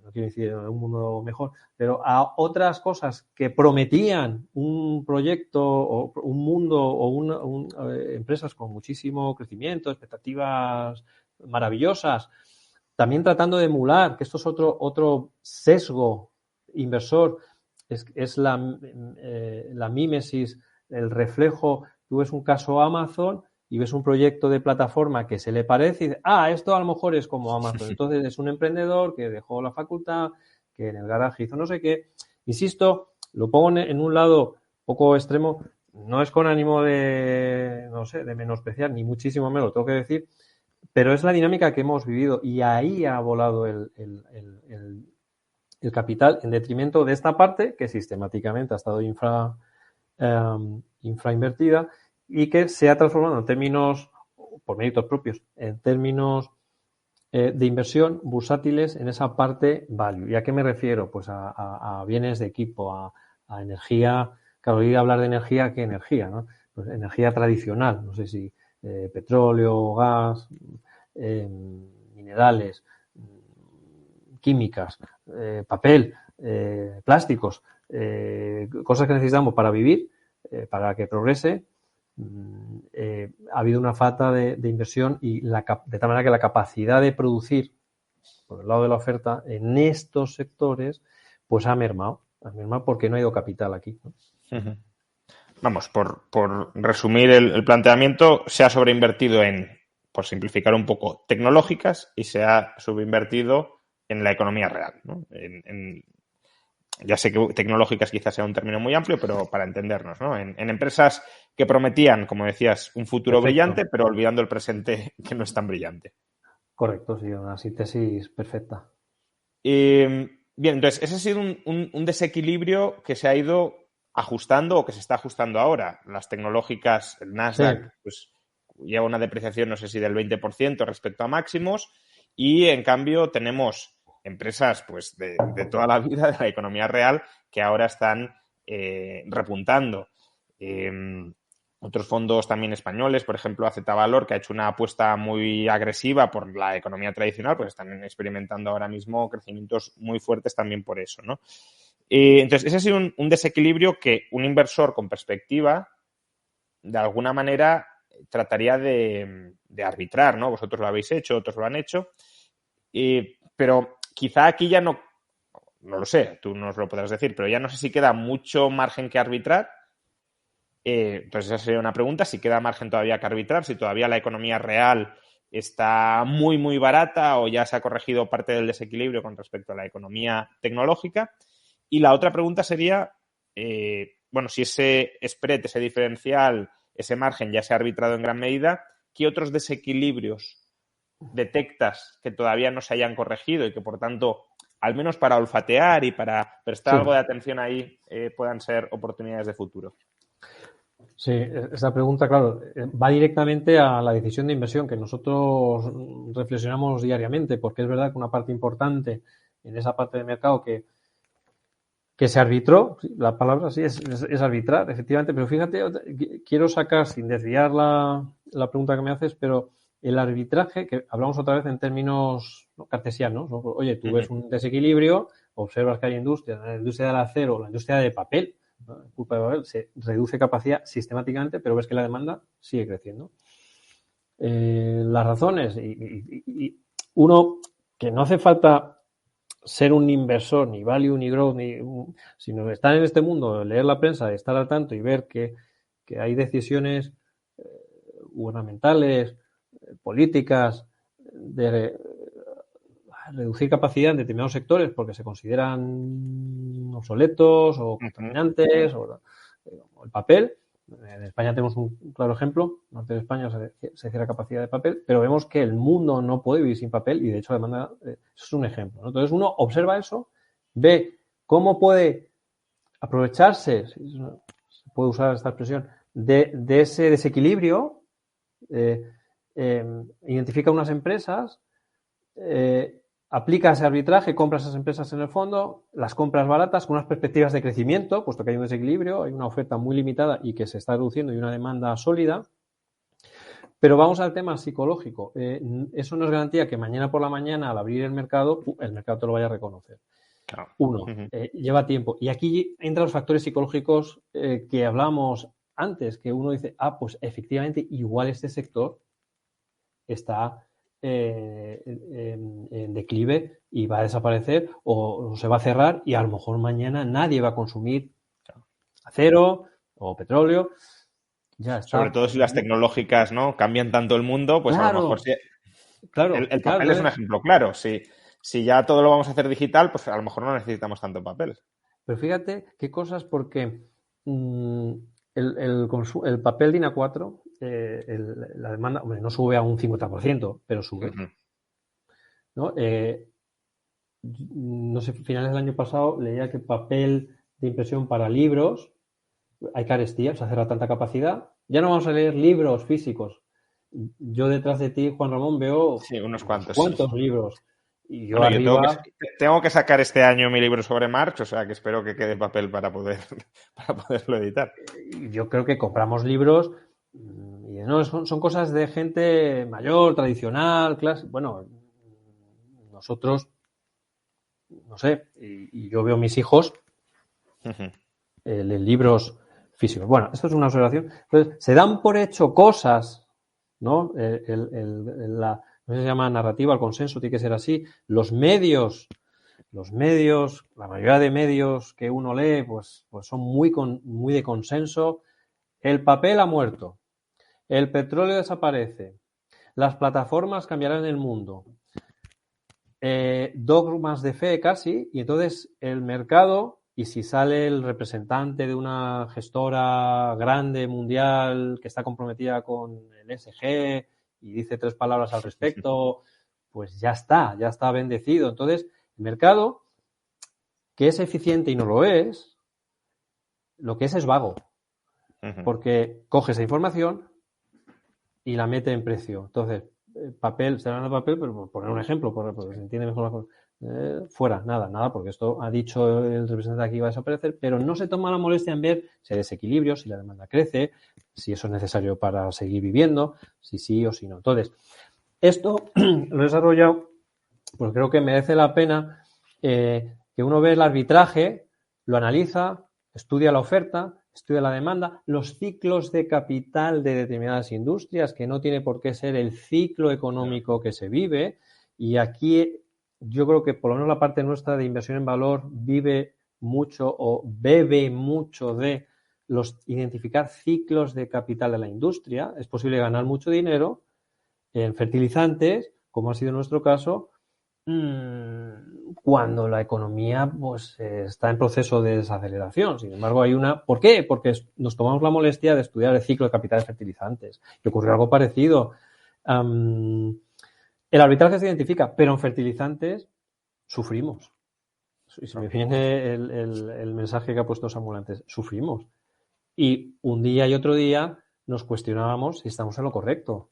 no quiero decir un mundo mejor, pero a otras cosas que prometían un proyecto o un mundo o empresas con muchísimo crecimiento, expectativas maravillosas, también tratando de emular, que esto es otro sesgo inversor, es la mímesis, el reflejo. Tú ves un caso Amazon y ves un proyecto de plataforma que se le parece y dices, esto a lo mejor es como Amazon. Entonces es un emprendedor que dejó la facultad, que en el garaje hizo no sé qué. Insisto, lo pongo en un lado poco extremo, no es con ánimo de, no sé, de menospreciar, ni muchísimo menos, lo tengo que decir, pero es la dinámica que hemos vivido y ahí ha volado el capital en detrimento de esta parte que sistemáticamente ha estado infrainvertida y que se ha transformado en términos, por méritos propios, en términos de inversión bursátiles en esa parte value. ¿Y a qué me refiero? Pues a bienes de equipo, a energía. Claro, oír hablar de energía, ¿qué energía, no? Pues energía tradicional, no sé si petróleo, gas, minerales, químicas, papel, plásticos, cosas que necesitamos para vivir, para que progrese. Ha habido una falta de inversión y de tal manera que la capacidad de producir por el lado de la oferta en estos sectores pues ha mermado porque no ha ido capital aquí, ¿no? Vamos, por resumir el planteamiento, se ha sobreinvertido en, por simplificar un poco, tecnológicas y se ha subinvertido en la economía real, ¿no? Ya sé que tecnológicas quizás sea un término muy amplio, pero para entendernos, ¿no? En empresas que prometían, como decías, un futuro brillante, pero olvidando el presente que no es tan brillante. Correcto, sí, una síntesis perfecta. Bien, entonces, ese ha sido un desequilibrio que se ha ido ajustando o que se está ajustando ahora. Las tecnológicas, el Nasdaq, pues lleva una depreciación, no sé si del 20% respecto a máximos, y en cambio tenemos empresas pues de toda la vida de la economía real que ahora están repuntando. Otros fondos también españoles, por ejemplo, AZ Valor, que ha hecho una apuesta muy agresiva por la economía tradicional, pues están experimentando ahora mismo crecimientos muy fuertes también por eso, ¿no? Entonces, ese ha sido un desequilibrio que un inversor con perspectiva, de alguna manera, trataría de arbitrar, ¿no? Vosotros lo habéis hecho, otros lo han hecho, pero quizá aquí ya no lo sé, tú nos lo podrás decir, pero ya no sé si queda mucho margen que arbitrar. Entonces esa sería una pregunta, si queda margen todavía que arbitrar, si todavía la economía real está muy, muy barata o ya se ha corregido parte del desequilibrio con respecto a la economía tecnológica. Y la otra pregunta sería, bueno, si ese spread, ese diferencial, ese margen ya se ha arbitrado en gran medida, ¿qué otros desequilibrios detectas que todavía no se hayan corregido y que, por tanto, al menos para olfatear y para prestar algo de atención ahí, puedan ser oportunidades de futuro? Sí, esa pregunta, claro, va directamente a la decisión de inversión que nosotros reflexionamos diariamente, porque es verdad que una parte importante en esa parte del mercado que se arbitró, la palabra sí es arbitrar, efectivamente, pero fíjate, quiero sacar, sin desviar la pregunta que me haces, pero el arbitraje, que hablamos otra vez en términos cartesianos, ¿no? Oye, tú ves un desequilibrio, observas que hay industria, la industria del acero, la industria de papel, ¿no? Culpa de papel, se reduce capacidad sistemáticamente, pero ves que la demanda sigue creciendo. Las razones, y uno, que no hace falta ser un inversor, ni value, ni growth, sino estar en este mundo, leer la prensa, estar al tanto y ver que hay decisiones gubernamentales, políticas, de reducir capacidad en determinados sectores porque se consideran obsoletos o contaminantes, o el papel. En España tenemos un claro ejemplo, en norte de España se cierra capacidad de papel, pero vemos que el mundo no puede vivir sin papel y de hecho la demanda, eso es un ejemplo, ¿no? Entonces uno observa eso, ve cómo puede aprovecharse, se puede usar esta expresión, de ese desequilibrio, identifica unas empresas, aplica ese arbitraje, compra esas empresas en el fondo, las compras baratas con unas perspectivas de crecimiento, puesto que hay un desequilibrio, hay una oferta muy limitada y que se está reduciendo y una demanda sólida. Pero vamos al tema psicológico. Eso no es garantía que mañana por la mañana, al abrir el mercado te lo vaya a reconocer. Claro. Uno, lleva tiempo. Y aquí entran los factores psicológicos que hablábamos antes, que uno dice, pues efectivamente, igual este sector está en declive y va a desaparecer o se va a cerrar y a lo mejor mañana nadie va a consumir acero o petróleo. Ya está. Sobre todo si las tecnológicas, ¿no?, cambian tanto el mundo, pues claro, a lo mejor sí. Claro, el papel es un ejemplo claro. Si ya todo lo vamos a hacer digital, pues a lo mejor no necesitamos tanto papel. Pero fíjate qué cosas, porque el papel DIN A4, la demanda, hombre, no sube a un 50%, pero sube. ¿No? No sé, finales del año pasado leía que papel de impresión para libros, hay carestía, se cerra tanta capacidad. Ya no vamos a leer libros físicos. Yo detrás de ti, Juan Ramón, veo unos cuantos libros. Y yo bueno, arriba... tengo que sacar este año mi libro sobre Marx, o sea que espero que quede papel para poderlo editar. Yo creo que compramos libros y no, son cosas de gente mayor, tradicional, clase. Bueno, nosotros, no sé, y yo veo mis hijos leen libros físicos. Bueno, esto es una observación. Entonces, se dan por hecho cosas, ¿no? No sé si se llama narrativa, el consenso, tiene que ser así. Los medios, la mayoría de medios que uno lee, pues son muy de consenso. El papel ha muerto. El petróleo desaparece. Las plataformas cambiarán el mundo. Dogmas de fe casi, y entonces el mercado, y si sale el representante de una gestora grande mundial que está comprometida con el ESG y dice 3 palabras al respecto, pues ya está bendecido. Entonces, el mercado, que es eficiente y no lo es, lo que es vago, porque coge esa información y la mete en precio. Entonces, papel, se habla de papel, pero por poner un ejemplo, porque se entiende mejor la cosa. Fuera, nada, porque esto ha dicho el representante aquí va a desaparecer, pero no se toma la molestia en ver si hay desequilibrio, si la demanda crece, si eso es necesario para seguir viviendo, si sí o si no. Entonces, esto lo he desarrollado, pues creo que merece la pena que uno ve el arbitraje, lo analiza, estudia la oferta, estudia la demanda, los ciclos de capital de determinadas industrias, que no tiene por qué ser el ciclo económico que se vive, y aquí yo creo que por lo menos la parte nuestra de inversión en valor vive mucho o bebe mucho de identificar ciclos de capital de la industria. Es posible ganar mucho dinero en fertilizantes, como ha sido nuestro caso, cuando la economía pues está en proceso de desaceleración. Sin embargo, hay una... ¿Por qué? Porque nos tomamos la molestia de estudiar el ciclo de capital de fertilizantes. Y ocurrió algo parecido. El arbitraje se identifica, pero en fertilizantes sufrimos. Y se me viene el mensaje que ha puesto Samuel antes. Sufrimos. Y un día y otro día nos cuestionábamos si estamos en lo correcto.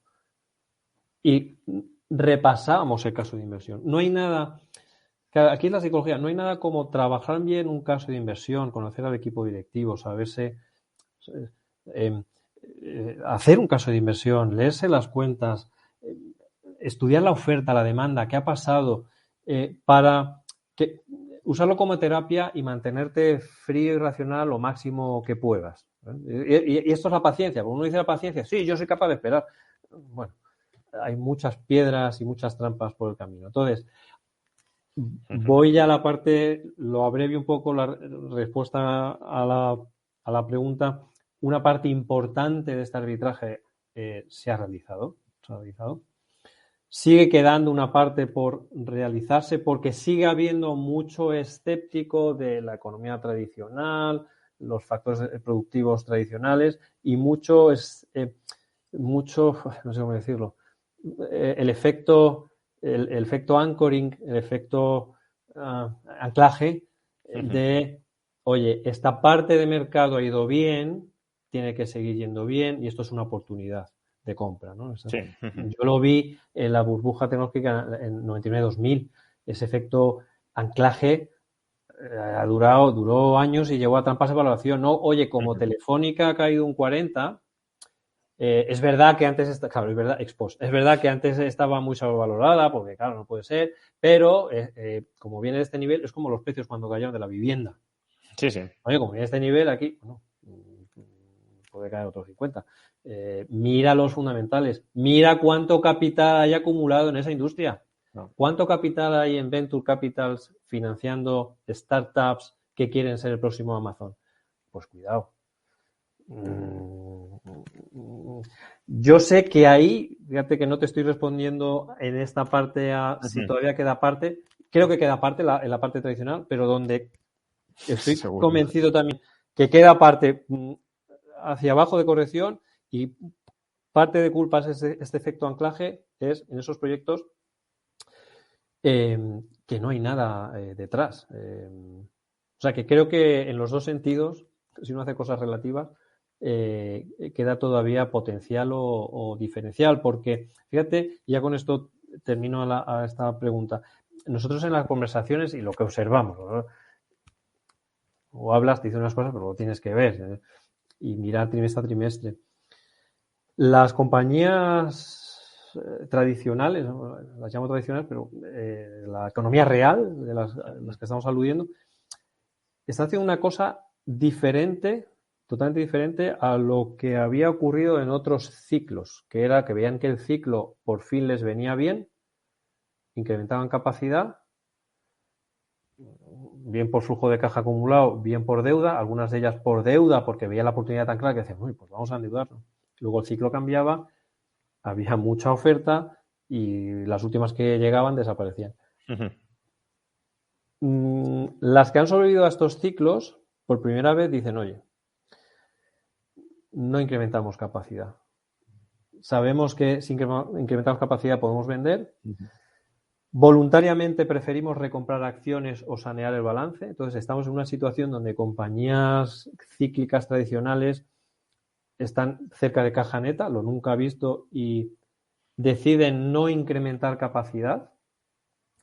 Y repasábamos el caso de inversión. No hay nada, aquí en la psicología, no hay nada como trabajar bien un caso de inversión, conocer al equipo directivo, saberse, eh, hacer un caso de inversión, leerse las cuentas, estudiar la oferta, la demanda, qué ha pasado, para usarlo como terapia y mantenerte frío y racional lo máximo que puedas. Y esto es la paciencia. Uno dice la paciencia, sí, yo soy capaz de esperar. Bueno, hay muchas piedras y muchas trampas por el camino. Entonces, voy ya a la parte, lo abrevio un poco la respuesta a la pregunta. Una parte importante de este arbitraje se ha realizado. Sigue quedando una parte por realizarse porque sigue habiendo mucho escéptico de la economía tradicional, los factores productivos tradicionales y mucho, no sé cómo decirlo, el efecto anchoring, el efecto anclaje de, oye, esta parte de mercado ha ido bien, tiene que seguir yendo bien y esto es una oportunidad de compra, ¿no? Sí. Yo lo vi en la burbuja tecnológica en 99-2000, ese efecto anclaje duró años y llegó a trampas de valoración, ¿no? Oye, como Telefónica ha caído un 40%, es verdad que antes, claro, es verdad, es verdad que antes estaba muy sobrevalorada, porque claro, no puede ser, pero como viene de este nivel, es como los precios cuando cayeron de la vivienda. Sí, sí. Oye, como viene de este nivel, aquí, bueno, puede caer otro 50. Mira los fundamentales, mira cuánto capital hay acumulado en esa industria. No. ¿Cuánto capital hay en Venture Capitals financiando startups que quieren ser el próximo Amazon? Pues cuidado. Yo sé que ahí, fíjate que no te estoy respondiendo en esta parte a si todavía queda parte. Creo que queda parte en la parte tradicional, pero donde estoy convencido también que queda parte hacia abajo de corrección y parte de culpa es este efecto anclaje, es en esos proyectos que no hay nada detrás. O sea que creo que en los dos sentidos, si uno hace cosas relativas, queda todavía potencial o diferencial, porque fíjate, ya con esto termino a esta pregunta. Nosotros en las conversaciones y lo que observamos, ¿no? O hablas, te dicen unas cosas, pero lo tienes que ver y mirar trimestre a trimestre. Las compañías tradicionales, ¿no? Las llamo tradicionales, pero la economía real, de las que estamos aludiendo, está haciendo una cosa diferente, totalmente diferente a lo que había ocurrido en otros ciclos, que era que veían que el ciclo por fin les venía bien, incrementaban capacidad, bien por flujo de caja acumulado, bien por deuda, algunas de ellas por deuda, porque veían la oportunidad tan clara que decían, uy, pues vamos a endeudarnos. Luego el ciclo cambiaba, había mucha oferta y las últimas que llegaban desaparecían. Las que han sobrevivido a estos ciclos, por primera vez dicen, oye, no incrementamos capacidad. Sabemos que si incrementamos capacidad podemos vender. Voluntariamente preferimos recomprar acciones o sanear el balance. Entonces estamos en una situación donde compañías cíclicas tradicionales están cerca de caja neta, lo nunca visto, y deciden no incrementar capacidad.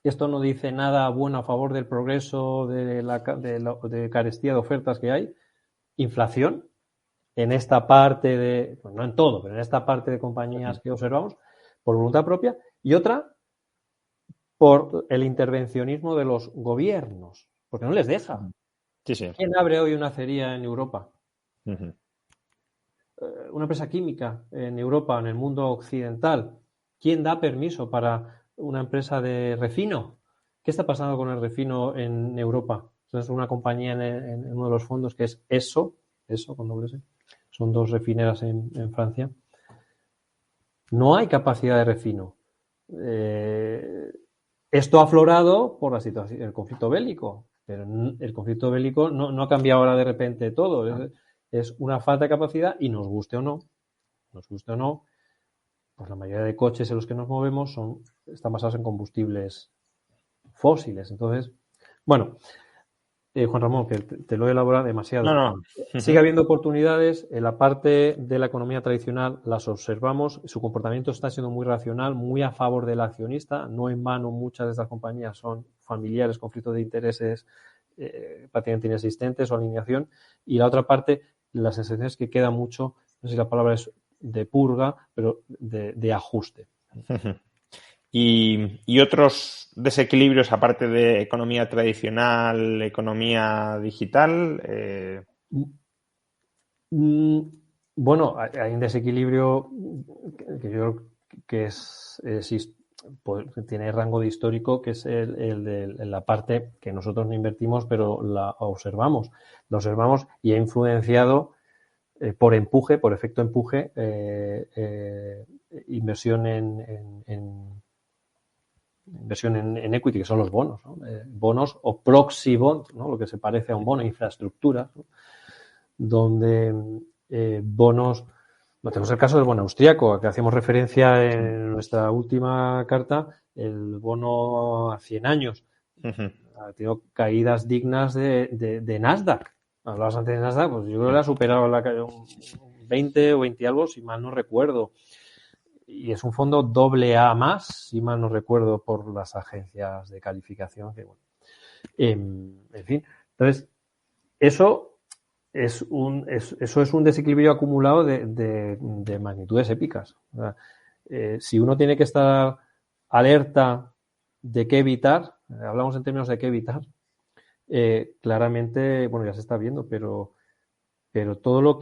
Esto no dice nada bueno a favor del progreso de carestía de ofertas que hay. Inflación en esta parte de, pues no en todo, pero en esta parte de compañías que observamos, por voluntad propia, y otra por el intervencionismo de los gobiernos, porque no les deja. Sí, sí. ¿Quién abre hoy una acería en Europa? Una empresa química en Europa, en el mundo occidental. ¿Quién da permiso para una empresa de refino? ¿Qué está pasando con el refino en Europa? Es una compañía en uno de los fondos que es ESSO con doble S. Son dos refineras en Francia. No hay capacidad de refino. Esto ha aflorado por la situación, el conflicto bélico, pero el conflicto bélico no ha cambiado ahora de repente todo. Es una falta de capacidad y nos guste o no, pues la mayoría de coches en los que nos movemos están basados en combustibles fósiles. Entonces, bueno, Juan Ramón, que te lo he elaborado demasiado. No. Sigue habiendo oportunidades. En la parte de la economía tradicional las observamos. Su comportamiento está siendo muy racional, muy a favor del accionista. No en vano muchas de estas compañías son familiares, conflictos de intereses prácticamente inexistentes o alineación. Y la otra parte, la sensación es que queda mucho, no sé si la palabra es de purga, pero de ajuste. Y otros desequilibrios, aparte de economía tradicional, economía digital. Bueno, hay un desequilibrio que yo creo que tiene rango de histórico, que es el de la parte que nosotros no invertimos, pero la observamos. La observamos y ha influenciado por efecto empuje, inversión inversión en equity, que son los bonos, ¿no? Bonos o proxy bond, ¿no? Lo que se parece a un bono, infraestructura, ¿no? Donde bonos, no tenemos el caso del bono austriaco, a que hacíamos referencia en nuestra última carta, el bono a 100 años. Ha tenido caídas dignas de Nasdaq. Hablabas antes de Nasdaq, pues yo creo que le ha superado un 20 o 20 algo, si mal no recuerdo. Y es un fondo AA+, si mal no recuerdo, por las agencias de calificación. Que, bueno, en fin, entonces, eso es un desequilibrio acumulado de magnitudes épicas. O sea, si uno tiene que estar alerta de qué evitar, hablamos en términos de qué evitar, claramente, bueno, ya se está viendo, pero todo lo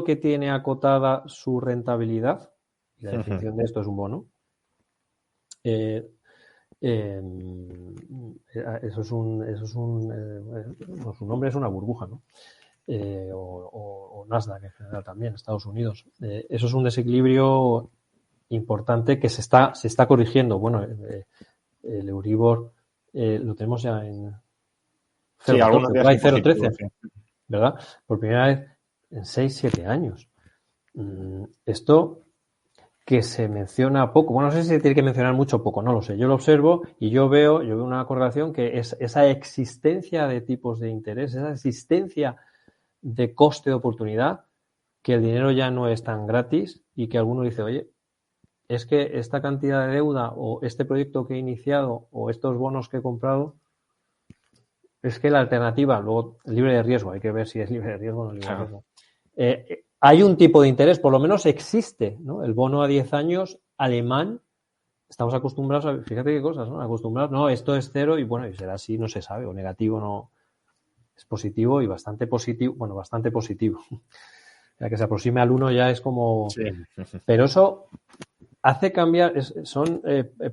que tiene acotada su rentabilidad, y la definición de esto es un bono, su nombre es una burbuja, ¿no? O Nasdaq en general también, Estados Unidos. Eso es un desequilibrio importante que se está corrigiendo. Bueno, el Euribor lo tenemos ya en 0,13, ¿verdad? Por primera vez en 6-7 años. Esto que se menciona poco, bueno, no sé si se tiene que mencionar mucho o poco, no lo sé. Yo lo observo y yo veo una correlación que es esa existencia de tipos de interés, esa existencia de coste de oportunidad, que el dinero ya no es tan gratis y que alguno dice, oye, es que esta cantidad de deuda o este proyecto que he iniciado o estos bonos que he comprado, es que la alternativa, luego libre de riesgo, hay que ver si es libre de riesgo o no libre de riesgo. Hay un tipo de interés, por lo menos existe, ¿no? El bono a 10 años alemán, estamos acostumbrados a, fíjate qué cosas, ¿no? Acostumbrados, no, esto es cero y bueno, y será así, no se sabe, o negativo no, es positivo y bastante positivo, bueno, bastante positivo. Ya que se aproxime al 1 ya es como... Sí. Pero eso hace cambiar, son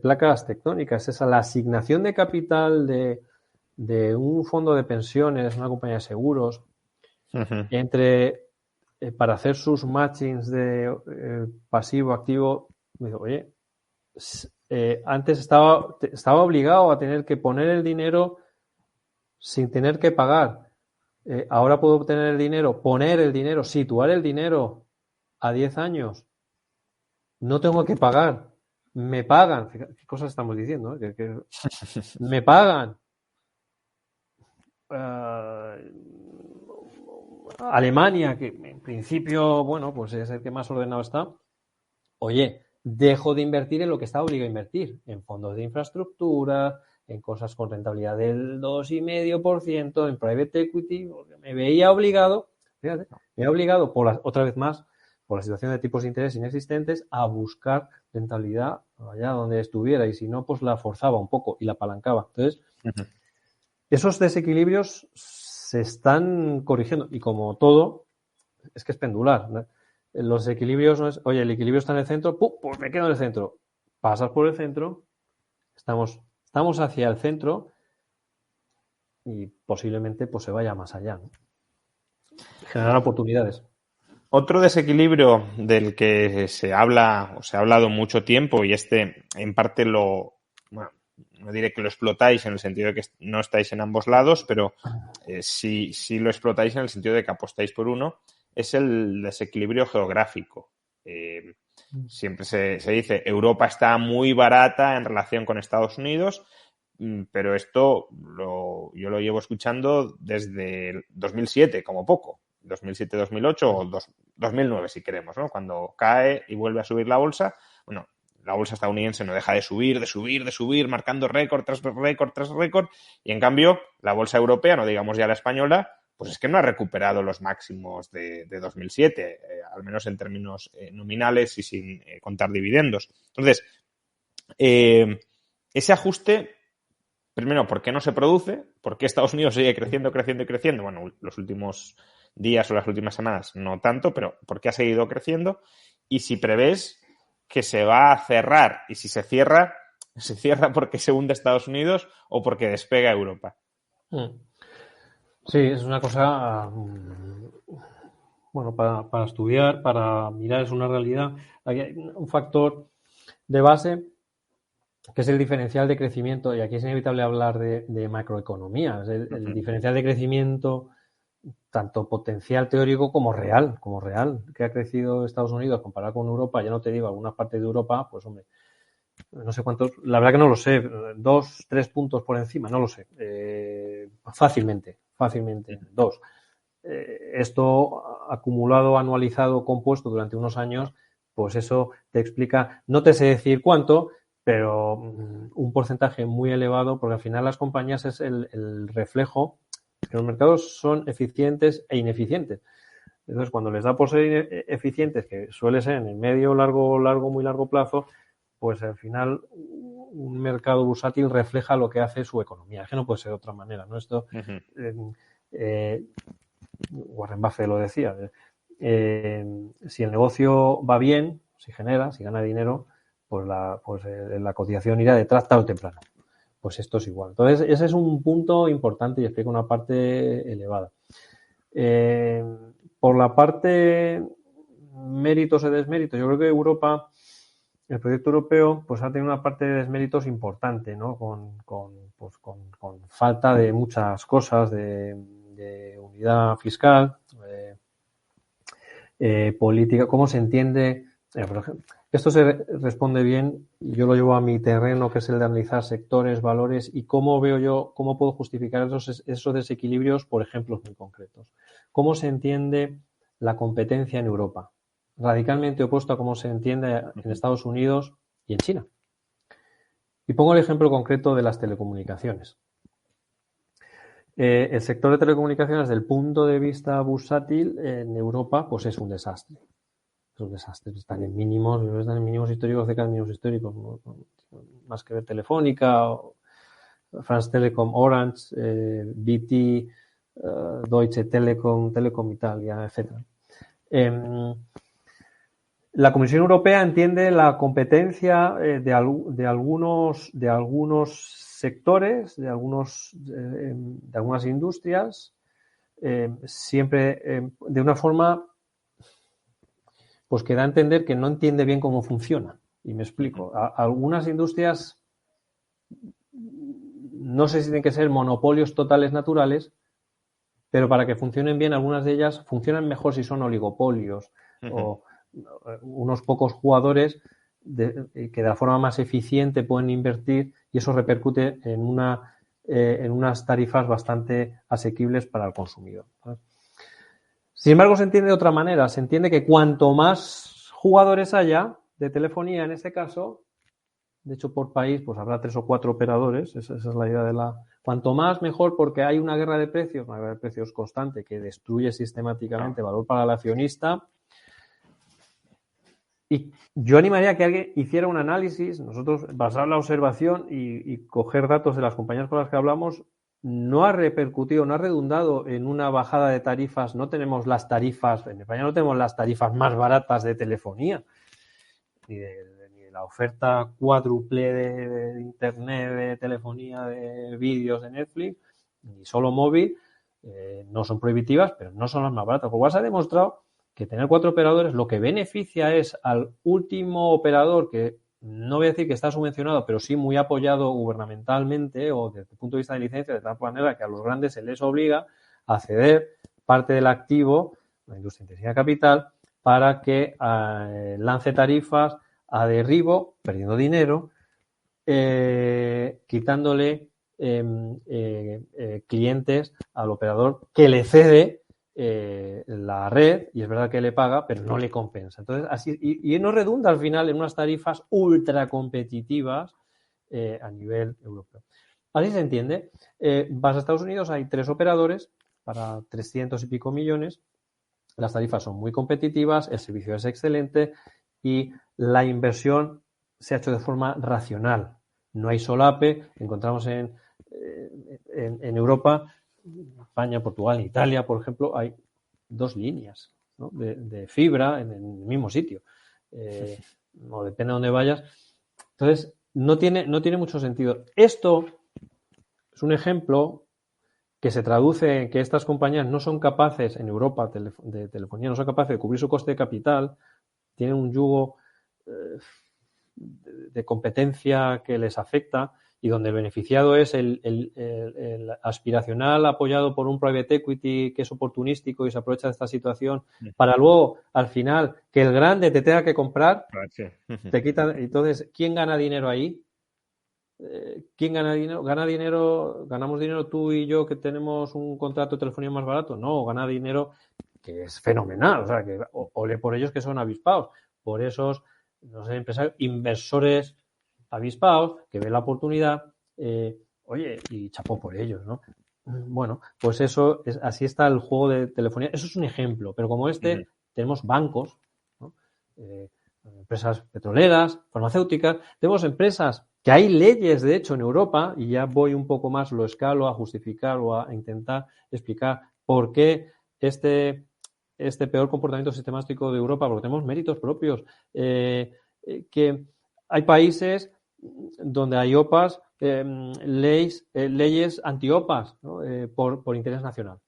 placas tectónicas, esa la asignación de capital de un fondo de pensiones, una compañía de seguros, entre para hacer sus matchings de pasivo, activo, me digo, oye, antes estaba obligado a tener que poner el dinero sin tener que pagar. Ahora puedo obtener el dinero, poner el dinero, situar el dinero a 10 años. No tengo que pagar. Me pagan. Fíjate, ¿qué cosas estamos diciendo? Me pagan. Alemania, que en principio, bueno, pues es el que más ordenado está. Oye, dejo de invertir en lo que estaba obligado a invertir, en fondos de infraestructura, en cosas con rentabilidad del 2,5%, en private equity, porque me veía obligado, fíjate, otra vez más, por la situación de tipos de interés inexistentes, a buscar rentabilidad allá donde estuviera, y si no, pues la forzaba un poco y la apalancaba. Entonces, esos desequilibrios se están corrigiendo, y como todo, es que es pendular, ¿no? Los equilibrios no es, oye, el equilibrio está en el centro, ¡pum!, pues me quedo en el centro. Pasas por el centro, estamos hacia el centro y posiblemente pues se vaya más allá, ¿no? Generar oportunidades. Otro desequilibrio del que se habla o se ha hablado mucho tiempo, y en parte bueno, no diré que lo explotáis en el sentido de que no estáis en ambos lados, pero sí lo explotáis en el sentido de que apostáis por uno, es el desequilibrio geográfico. Siempre se dice Europa está muy barata en relación con Estados Unidos, pero esto yo lo llevo escuchando desde el 2007, como poco. 2007-2008 o 2009, si queremos, ¿no? Cuando cae y vuelve a subir la bolsa. Bueno, la bolsa estadounidense no deja de subir, marcando récord tras récord tras récord. Y, en cambio, la bolsa europea, no digamos ya la española, pues es que no ha recuperado los máximos de 2007, al menos en términos nominales y sin contar dividendos. Entonces, ese ajuste, primero, ¿por qué no se produce? ¿Por qué Estados Unidos sigue creciendo? Bueno, los últimos días o las últimas semanas no tanto, pero ¿por qué ha seguido creciendo? Y si prevés que se va a cerrar, y si se cierra porque se hunde Estados Unidos o porque despega Europa. Sí, es una cosa, bueno, para estudiar, para mirar, es una realidad. Hay un factor de base que es el diferencial de crecimiento, y aquí es inevitable hablar de macroeconomía, es el diferencial de crecimiento tanto potencial teórico como real, que ha crecido Estados Unidos comparado con Europa. Ya no te digo, algunas partes de Europa, pues hombre, no sé cuántos, la verdad que no lo sé, 2, 3 puntos por encima, no lo sé, fácilmente, 2. Esto acumulado, anualizado, compuesto durante unos años, pues eso te explica, no te sé decir cuánto, pero un porcentaje muy elevado, porque al final las compañías es el reflejo que los mercados son eficientes e ineficientes. Entonces, cuando les da por ser eficientes, que suele ser en el medio, muy largo plazo, pues al final un mercado bursátil refleja lo que hace su economía. Es que no puede ser de otra manera, ¿no? Esto, Warren Buffett lo decía, si el negocio va bien, si gana dinero, pues la cotización irá detrás tarde o temprano. Pues esto es igual. Entonces, ese es un punto importante y explica una parte elevada. Por la parte méritos y desméritos, yo creo que Europa, el proyecto europeo, pues ha tenido una parte de desméritos importante, ¿no? Con falta de muchas cosas, de unidad fiscal, política, cómo se entiende. Por ejemplo, esto se responde bien, yo lo llevo a mi terreno, que es el de analizar sectores, valores, y cómo veo yo, cómo puedo justificar esos desequilibrios por ejemplos muy concretos. ¿Cómo se entiende la competencia en Europa? Radicalmente opuesto a cómo se entiende en Estados Unidos y en China. Y pongo el ejemplo concreto de las telecomunicaciones. El sector de telecomunicaciones, desde el punto de vista bursátil, en Europa, pues es un desastre. Es un desastre. Están en mínimos históricos, cerca de mínimos históricos. Más que ver Telefónica, France Telecom, Orange, BT, Deutsche Telekom, Italia, etc. La Comisión Europea entiende la competencia de algunos sectores, de algunas industrias, siempre de una forma pues que da a entender que no entiende bien cómo funciona. Y me explico. Algunas industrias no sé si tienen que ser monopolios totales naturales, pero para que funcionen bien, algunas de ellas funcionan mejor si son oligopolios o unos pocos jugadores que de la forma más eficiente pueden invertir, y eso repercute en unas tarifas bastante asequibles para el consumidor. Sin embargo, se entiende de otra manera. Se entiende que cuanto más jugadores haya de telefonía, en este caso, de hecho por país, pues habrá 3 o 4 operadores. Esa es la idea de cuanto más, mejor, porque hay una guerra de precios constante que destruye sistemáticamente valor para el accionista. Y yo animaría a que alguien hiciera un análisis, nosotros basar la observación y coger datos de las compañías con las que hablamos. No ha repercutido, no ha redundado en una bajada de tarifas. No tenemos las tarifas, en España no tenemos las tarifas más baratas de telefonía, ni de la oferta cuádruple de internet, de telefonía, de vídeos de Netflix, ni solo móvil. No son prohibitivas, pero no son las más baratas. Porque se ha demostrado que tener 4 operadores lo que beneficia es al último operador, que no voy a decir que está subvencionado, pero sí muy apoyado gubernamentalmente o desde el punto de vista de licencia, de tal manera que a los grandes se les obliga a ceder parte del activo, la industria intensiva de capital, para que lance tarifas a derribo, perdiendo dinero, quitándole clientes al operador que le cede la red, y es verdad que le paga, pero no le compensa. Entonces, así, y no redunda al final en unas tarifas ultra competitivas a nivel europeo. Así se entiende. Vas a Estados Unidos, hay 3 operadores para 300 y pico millones. Las tarifas son muy competitivas, el servicio es excelente y la inversión se ha hecho de forma racional. No hay solape. Encontramos en Europa, España, Portugal, Italia, por ejemplo, hay 2 líneas, ¿no? de fibra en el mismo sitio. O depende de dónde vayas. Entonces, no tiene mucho sentido. Esto es un ejemplo que se traduce en que estas compañías no son capaces, en Europa, de telefonía, no son capaces de cubrir su coste de capital, tienen un yugo de competencia que les afecta y donde el beneficiado es el aspiracional apoyado por un private equity que es oportunístico y se aprovecha de esta situación para luego, al final, que el grande te tenga que comprar, te quitan. Entonces, ¿quién gana dinero ahí? ¿Quién gana dinero? ¿Ganamos dinero tú y yo que tenemos un contrato de telefonía más barato? No, gana dinero que es fenomenal, o sea, que ole por ellos que son avispados, por esos, no sé, empresarios, inversores avispados que ven la oportunidad, oye, y chapó por ellos, ¿no? Bueno, pues eso, así está el juego de telefonía. Eso es un ejemplo, pero como tenemos bancos, ¿no? Empresas petroleras, farmacéuticas, tenemos empresas que hay leyes, de hecho, en Europa, y ya voy un poco más, lo escalo a justificar o a intentar explicar por qué este peor comportamiento sistemático de Europa, porque tenemos méritos propios, que hay países donde hay OPAs, leyes anti-OPAs, ¿no? por interés nacional.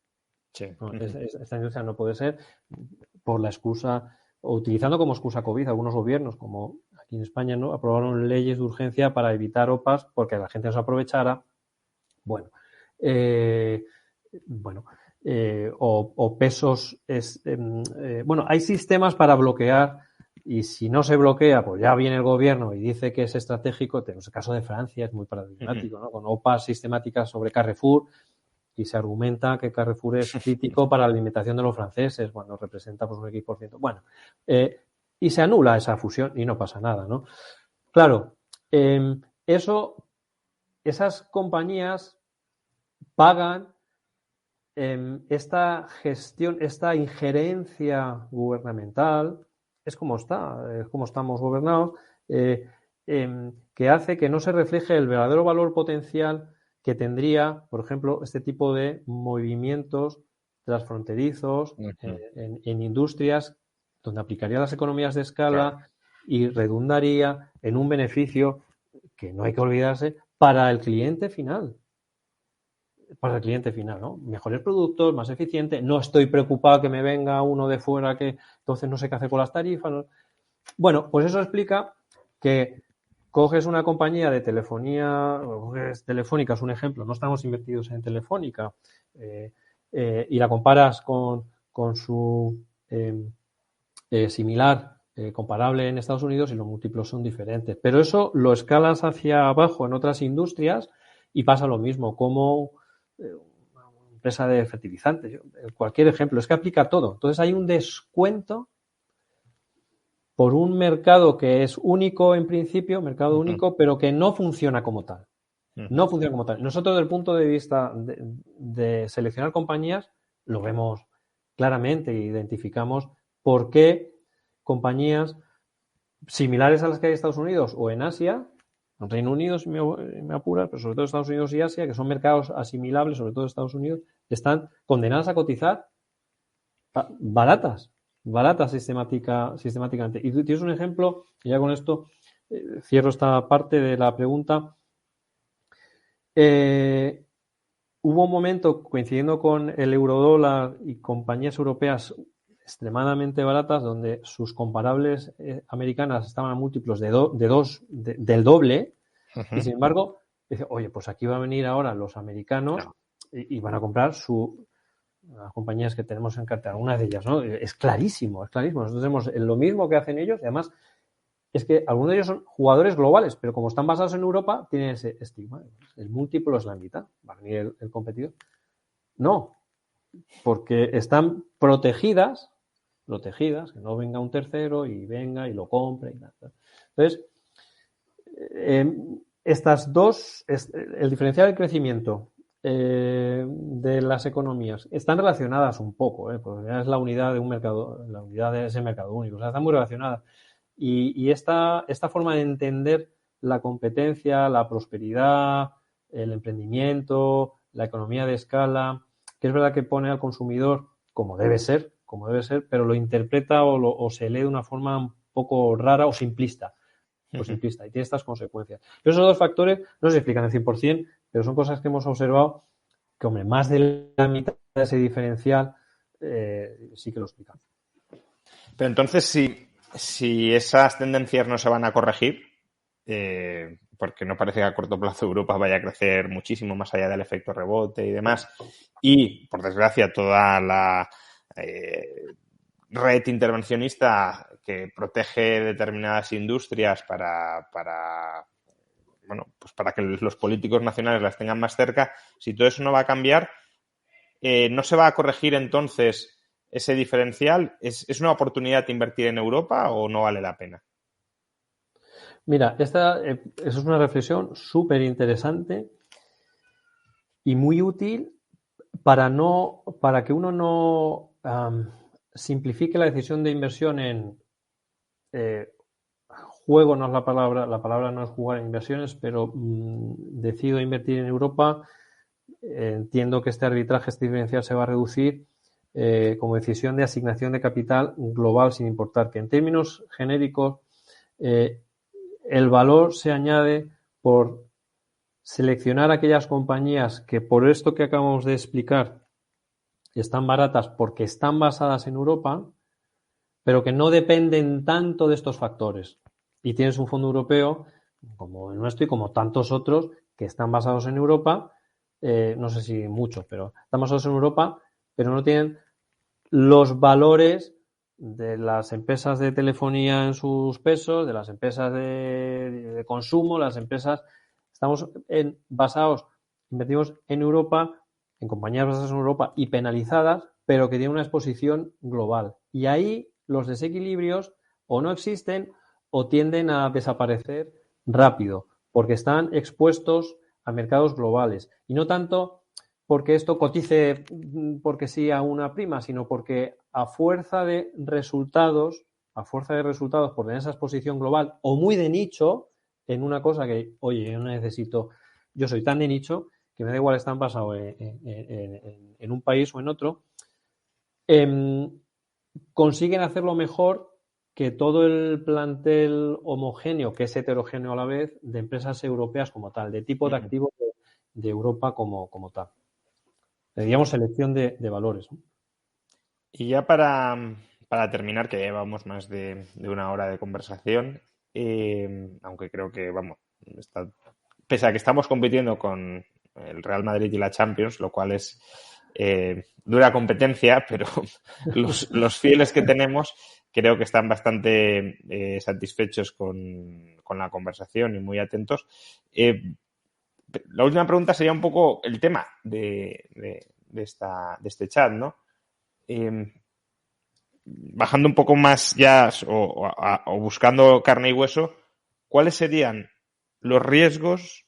Sí. No, esta industria no puede ser por la excusa, o utilizando como excusa COVID algunos gobiernos, como aquí en España, ¿no? Aprobaron leyes de urgencia para evitar OPAs porque la gente no se aprovechara. Bueno, o pesos. Bueno, hay sistemas para bloquear y si no se bloquea, pues ya viene el gobierno y dice que es estratégico. Tenemos el caso de Francia, es muy paradigmático, ¿no? Con OPAs sistemáticas sobre Carrefour. Y se argumenta que Carrefour es crítico para la alimentación de los franceses cuando representa pues, un X%. Bueno, y se anula esa fusión y no pasa nada, ¿no? Claro, esas compañías pagan esta gestión, esta injerencia gubernamental, es como estamos gobernados, que hace que no se refleje el verdadero valor potencial que tendría, por ejemplo, este tipo de movimientos transfronterizos en industrias donde aplicaría las economías de escala y redundaría en un beneficio que no hay que olvidarse para el cliente final. Para el cliente final, ¿no? Mejores productos, más eficiente. No estoy preocupado que me venga uno de fuera que entonces no sé qué hacer con las tarifas, ¿no? Bueno, pues eso explica que coges una compañía de telefonía, coges Telefónica, es un ejemplo, no estamos invertidos en Telefónica, y la comparas con su similar, comparable en Estados Unidos y los múltiplos son diferentes. Pero eso lo escalas hacia abajo en otras industrias y pasa lo mismo, como una empresa de fertilizantes, cualquier ejemplo, es que aplica todo. Entonces hay un descuento por un mercado que es único en principio, mercado único, pero que no funciona como tal. No funciona como tal. Nosotros, desde el punto de vista de seleccionar compañías, lo vemos claramente e identificamos por qué compañías similares a las que hay en Estados Unidos o en Asia, en Reino Unido, si me apuras, pero sobre todo Estados Unidos y Asia, que son mercados asimilables, sobre todo Estados Unidos, están condenadas a cotizar baratas sistemáticamente. Y tú tienes un ejemplo, y ya con esto cierro esta parte de la pregunta. Hubo un momento, coincidiendo con el eurodólar y compañías europeas extremadamente baratas, donde sus comparables americanas estaban a múltiplos del doble, y sin embargo, dice, oye, pues aquí va a venir ahora los americanos y van a comprar las compañías que tenemos en cartera, una de ellas, ¿no? Es clarísimo. Nosotros tenemos lo mismo que hacen ellos, y además es que algunos de ellos son jugadores globales, pero como están basados en Europa, tienen ese estigma. El múltiplo es la mitad. ¿Va a venir el competidor? No, porque están protegidas, que no venga un tercero y venga y lo compre. Y tal. Entonces, estas dos, el diferencial de crecimiento de las economías están relacionadas un poco, porque es la unidad de un mercado, la unidad de ese mercado único, o sea, están muy relacionadas. Y esta forma de entender la competencia, la prosperidad, el emprendimiento, la economía de escala, que es verdad que pone al consumidor como debe ser, pero lo interpreta o se lee de una forma un poco rara o simplista. Y tiene estas consecuencias. Pero esos dos factores no se explican al 100%, pero son cosas que hemos observado que, hombre, más de la mitad de ese diferencial sí que lo explican. Pero entonces, si esas tendencias no se van a corregir, porque no parece que a corto plazo Europa vaya a crecer muchísimo más allá del efecto rebote y demás, y, por desgracia, toda la red intervencionista que protege determinadas industrias para que los políticos nacionales las tengan más cerca, si todo eso no va a cambiar, ¿no se va a corregir entonces ese diferencial? ¿Es una oportunidad de invertir en Europa o no vale la pena? Mira, eso es una reflexión súper interesante y muy útil para que uno no simplifique la decisión de inversión en juego, no es la palabra no es jugar en inversiones, pero decido invertir en Europa, entiendo que este arbitraje, este diferencial se va a reducir como decisión de asignación de capital global, sin importar que en términos genéricos el valor se añade por seleccionar aquellas compañías que, por esto que acabamos de explicar, están baratas porque están basadas en Europa, pero que no dependen tanto de estos factores. Y tienes un fondo europeo, como el nuestro y como tantos otros, que están basados en Europa, no sé si muchos, pero están basados en Europa, pero no tienen los valores de las empresas de telefonía en sus pesos, de las empresas de consumo, las empresas... Estamos invertimos en Europa, en compañías basadas en Europa y penalizadas, pero que tienen una exposición global. Y ahí los desequilibrios o no existen o tienden a desaparecer rápido, porque están expuestos a mercados globales. Y no tanto porque esto cotice porque sí a una prima, sino porque a fuerza de resultados, por tener esa exposición global o muy de nicho en una cosa que, oye, yo no necesito, yo soy tan de nicho que me da igual estar basado en un país o en otro, consiguen hacerlo mejor que todo el plantel homogéneo, que es heterogéneo a la vez, de empresas europeas como tal, de tipo de activos de Europa como tal. Digamos, selección de valores, ¿no? Y ya para terminar, que ya llevamos más de una hora de conversación, aunque creo que, pese a que estamos compitiendo con el Real Madrid y la Champions, lo cual es dura competencia, pero los fieles que tenemos creo que están bastante satisfechos con la conversación y muy atentos. La última pregunta sería un poco el tema de este chat, ¿no? Bajando un poco más ya o buscando carne y hueso, ¿cuáles serían los riesgos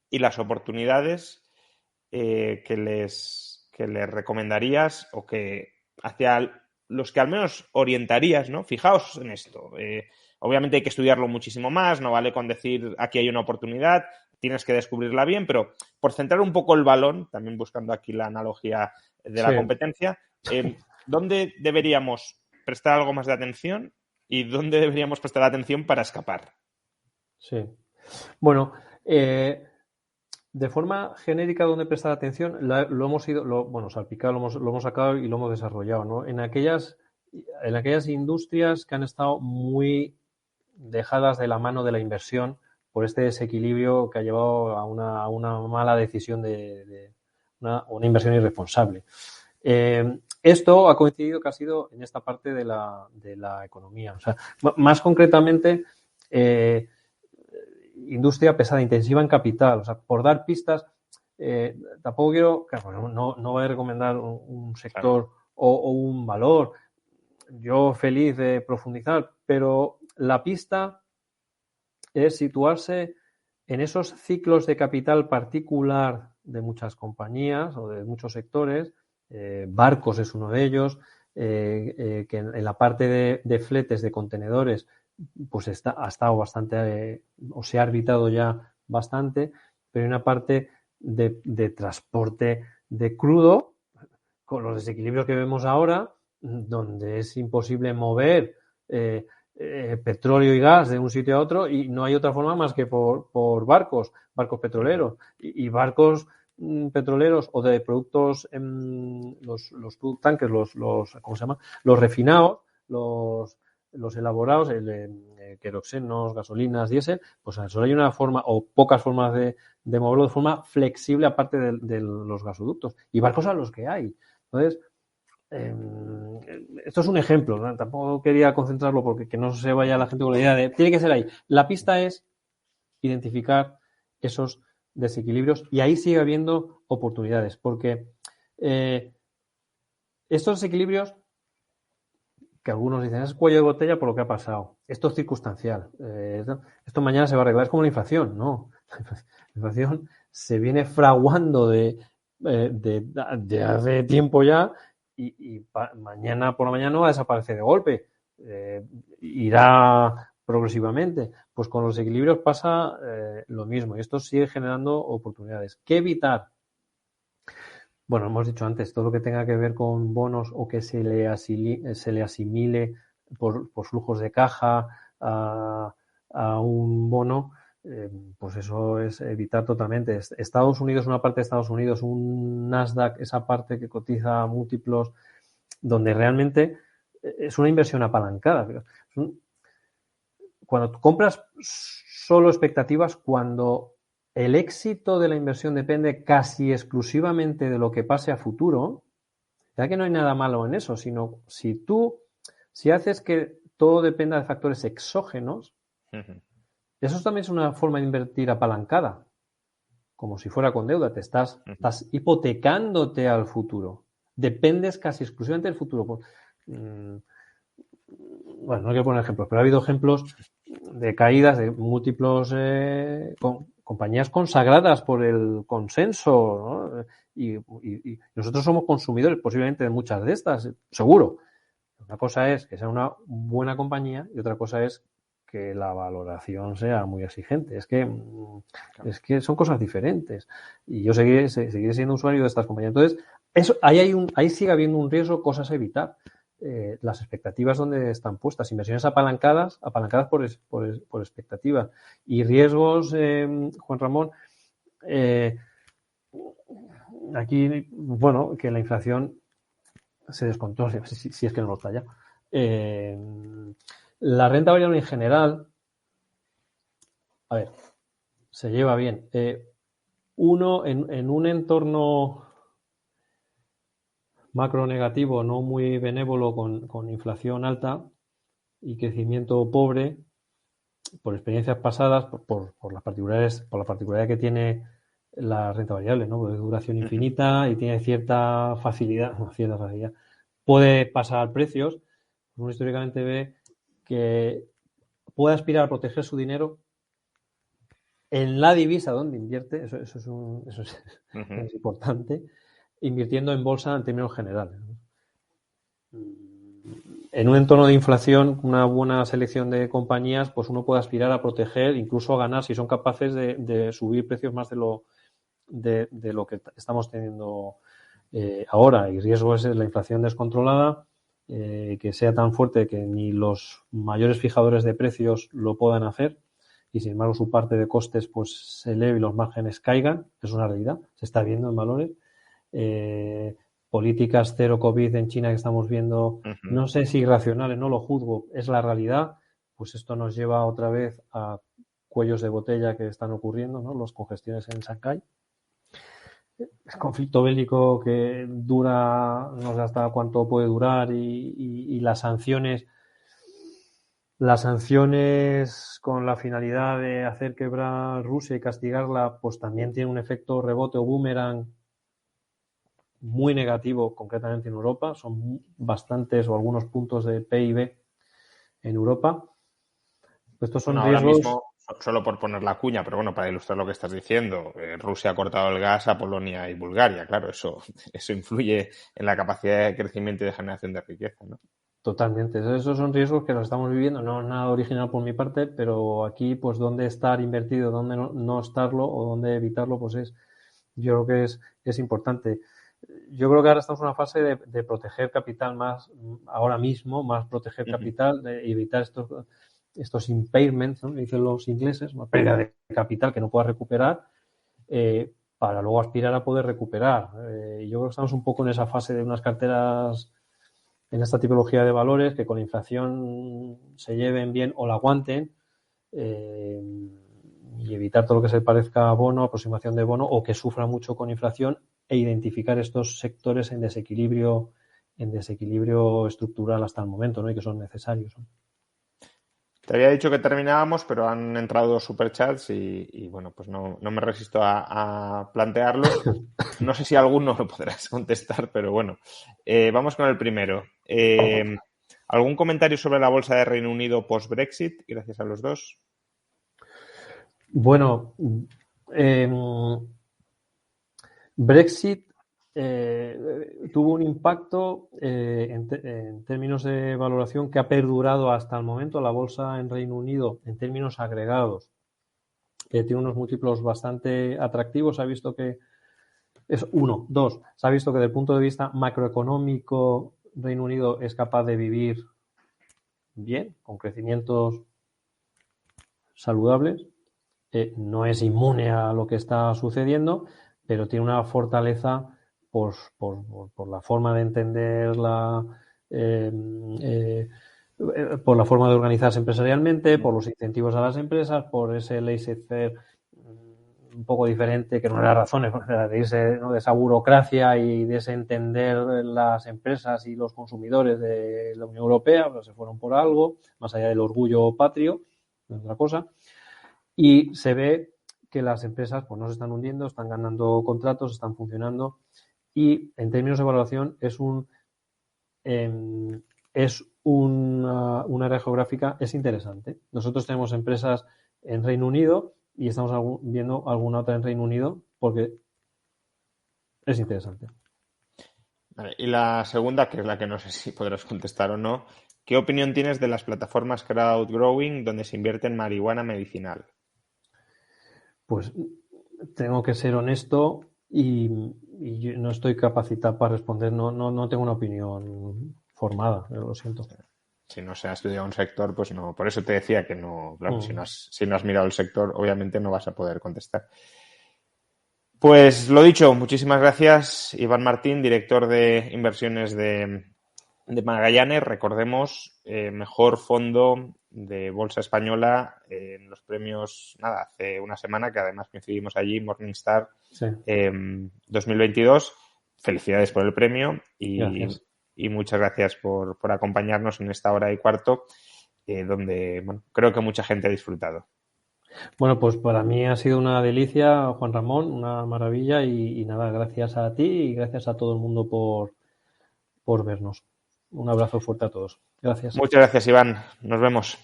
y las oportunidades que les recomendarías o que hacia los que al menos orientarías, ¿no? Fijaos en esto. Obviamente hay que estudiarlo muchísimo más, no vale con decir aquí hay una oportunidad, tienes que descubrirla bien, pero por centrar un poco el balón, también buscando aquí la analogía de la competencia, ¿dónde deberíamos prestar algo más de atención y dónde deberíamos prestar atención para escapar? Sí. Bueno, de forma genérica, ¿dónde prestar atención? Lo hemos salpicado, lo hemos sacado y lo hemos desarrollado, ¿no? En aquellas industrias que han estado muy dejadas de la mano de la inversión por este desequilibrio que ha llevado a una mala decisión de una inversión irresponsable. Esto ha coincidido que ha sido en esta parte de la economía. O sea, más concretamente, industria pesada, intensiva en capital. O sea, por dar pistas, tampoco quiero, claro, no voy a recomendar un sector o un valor. Yo feliz de profundizar, pero la pista es situarse en esos ciclos de capital particular de muchas compañías o de muchos sectores. Barcos es uno de ellos, que en la parte de fletes de contenedores pues ha estado bastante, o se ha arbitrado ya bastante, pero hay una parte de transporte de crudo, con los desequilibrios que vemos ahora, donde es imposible mover petróleo y gas de un sitio a otro y no hay otra forma más que por barcos petroleros y barcos petroleros o de productos, los product tankers, ¿cómo se llama? Los refinados, los elaborados, queroxenos, gasolinas, diésel, pues solo hay una forma o pocas formas de moverlo de forma flexible aparte de los gasoductos y barcos a los que hay. Entonces, esto es un ejemplo, ¿no? Tampoco quería concentrarlo porque que no se vaya la gente con la idea de tiene que ser ahí. La pista es identificar esos desequilibrios y ahí sigue habiendo oportunidades porque estos desequilibrios que algunos dicen es cuello de botella por lo que ha pasado. Esto es circunstancial. Esto mañana se va a arreglar. Es como la inflación. No. La inflación se viene fraguando de hace tiempo ya y mañana por la mañana no va a desaparecer de golpe. Irá progresivamente. Pues con los equilibrios pasa lo mismo y esto sigue generando oportunidades. ¿Qué evitar? Bueno, hemos dicho antes, todo lo que tenga que ver con bonos o que se le asimile por flujos de caja a un bono, pues eso es evitar totalmente. Estados Unidos, una parte de Estados Unidos, un Nasdaq, esa parte que cotiza múltiplos, donde realmente es una inversión apalancada. Cuando tú compras solo expectativas, cuando el éxito de la inversión depende casi exclusivamente de lo que pase a futuro, ya que no hay nada malo en eso, sino si haces que todo dependa de factores exógenos, eso también es una forma de invertir apalancada, como si fuera con deuda, estás hipotecándote al futuro, dependes casi exclusivamente del futuro. Bueno, no quiero poner ejemplos, pero ha habido ejemplos de caídas de múltiplos compañías consagradas por el consenso, ¿no? Y nosotros somos consumidores posiblemente de muchas de estas, seguro. Una cosa es que sea una buena compañía y otra cosa es que la valoración sea muy exigente. Es que son cosas diferentes. Y yo seguiré siendo usuario de estas compañías. Entonces, ahí sigue habiendo un riesgo, cosas a evitar. Las expectativas donde están puestas, inversiones apalancadas por expectativas y riesgos, Juan Ramón, aquí, bueno, que la inflación se descontrole, si es que no lo está ya. La renta variable en general, a ver, se lleva bien. Uno en un entorno macro negativo, no muy benévolo, con inflación alta y crecimiento pobre, por experiencias pasadas, por la particularidad que tiene la renta variable, ¿no? Porque es duración infinita y tiene cierta facilidad. Puede pasar precios. Uno históricamente ve que puede aspirar a proteger su dinero en la divisa donde invierte, eso es importante, invirtiendo en bolsa en términos generales. En un entorno de inflación, una buena selección de compañías, pues uno puede aspirar a proteger, incluso a ganar, si son capaces de subir precios más de lo que estamos teniendo ahora. Y riesgo es la inflación descontrolada, que sea tan fuerte que ni los mayores fijadores de precios lo puedan hacer y sin embargo su parte de costes pues se eleve y los márgenes caigan. Es una realidad, se está viendo en valores. Políticas cero COVID en China que estamos viendo, no sé si irracionales, no lo juzgo, es la realidad, pues esto nos lleva otra vez a cuellos de botella que están ocurriendo, ¿no? Los congestiones en Shanghái. El conflicto bélico que dura, no sé hasta cuánto puede durar y las sanciones Las sanciones con la finalidad de hacer quebrar Rusia y castigarla, pues también tiene un efecto rebote o boomerang muy negativo, concretamente en Europa. Son bastantes o algunos puntos de PIB en Europa. Estos son Bueno, ahora riesgos. mismo, solo por poner la cuña, pero bueno, para ilustrar lo que estás diciendo, Rusia ha cortado el gas a Polonia y Bulgaria, claro, eso influye en la capacidad de crecimiento y de generación de riqueza, ¿no? Totalmente. Esos son riesgos que los estamos viviendo. No es nada original por mi parte, pero aquí, pues, dónde estar invertido, dónde no estarlo o dónde evitarlo, pues yo creo que es importante. Yo creo que ahora estamos en una fase de proteger capital más, ahora mismo, más proteger Ujú. capital, de evitar estos impairments, ¿no? Dicen los ingleses, una pérdida de capital que no pueda recuperar, para luego aspirar a poder recuperar. Yo creo que estamos un poco en esa fase de unas carteras en esta tipología de valores que con la inflación se lleven bien o la aguanten, eh, y evitar todo lo que se parezca a bono, aproximación de bono o que sufra mucho con inflación e identificar estos sectores en desequilibrio estructural hasta el momento, ¿no? Y que son necesarios, ¿no? Te había dicho que terminábamos, pero han entrado dos superchats y bueno, pues no me resisto a plantearlos. No sé si alguno lo podrás contestar, pero bueno, vamos con el primero. ¿Algún comentario sobre la bolsa de Reino Unido post-Brexit? Gracias a los dos. Bueno, Brexit tuvo un impacto en términos de valoración que ha perdurado hasta el momento. La bolsa en Reino Unido, en términos agregados, tiene unos múltiplos bastante atractivos. Se ha visto que es uno. Dos, se ha visto que desde el punto de vista macroeconómico Reino Unido es capaz de vivir bien, con crecimientos saludables. No es inmune a lo que está sucediendo, pero tiene una fortaleza por la forma de entender eh, eh, por la forma de organizarse empresarialmente, por los incentivos a las empresas, por ese laissez-faire un poco diferente, que no era razones, de irse, ¿no?, de esa burocracia y de ese entender las empresas y los consumidores de la Unión Europea, pues se fueron por algo, más allá del orgullo patrio, no es otra cosa. Y se ve que las empresas, pues, no se están hundiendo, están ganando contratos, están funcionando y en términos de evaluación es una área geográfica, es interesante. Nosotros tenemos empresas en Reino Unido y estamos viendo alguna otra en Reino Unido porque es interesante. Vale, y la segunda, que es la que no sé si podrás contestar o no, ¿qué opinión tienes de las plataformas crowdgrowing donde se invierte en marihuana medicinal? Pues tengo que ser honesto y yo no estoy capacitado para responder, no tengo una opinión formada, lo siento. Si no se ha estudiado un sector, pues no. Por eso te decía que no, claro, si Mm. si no has mirado el sector, obviamente no vas a poder contestar. Pues lo dicho, muchísimas gracias, Iván Martín, director de inversiones de Magallanes. Recordemos, mejor fondo de Bolsa Española en los premios, nada, hace una semana, que además coincidimos allí, Morningstar Sí, 2022. Felicidades por el premio gracias. y muchas gracias por acompañarnos en esta hora y cuarto, donde bueno, creo que mucha gente ha disfrutado. Bueno, pues para mí ha sido una delicia, Juan Ramón, una maravilla y nada, gracias a ti y gracias a todo el mundo por vernos. Un abrazo fuerte a todos. Gracias. Muchas gracias, Iván. Nos vemos.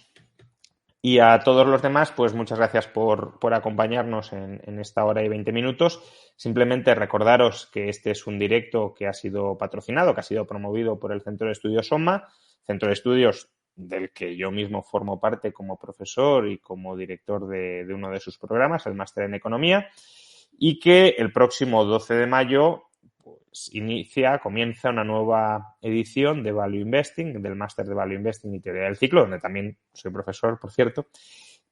Y a todos los demás, pues muchas gracias por acompañarnos en esta hora y 20 minutos. Simplemente recordaros que este es un directo que ha sido patrocinado, que ha sido promovido por el Centro de Estudios SOMMA, centro de estudios del que yo mismo formo parte como profesor y como director de uno de sus programas, el Máster en Economía, y que el próximo 12 de mayo pues comienza una nueva edición de Value Investing, del Máster de Value Investing y Teoría del Ciclo, donde también soy profesor, por cierto,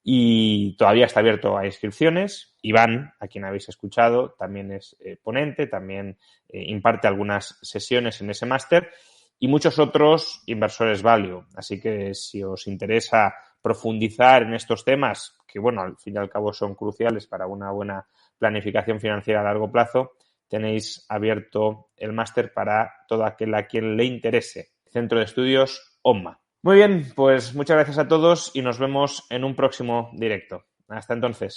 y todavía está abierto a inscripciones. Iván, a quien habéis escuchado, también es ponente, también imparte algunas sesiones en ese máster y muchos otros inversores value. Así que si os interesa profundizar en estos temas, que bueno, al fin y al cabo son cruciales para una buena planificación financiera a largo plazo, tenéis abierto el máster para todo aquel a quien le interese. Centro de Estudios OMMA. Muy bien, pues muchas gracias a todos y nos vemos en un próximo directo. Hasta entonces.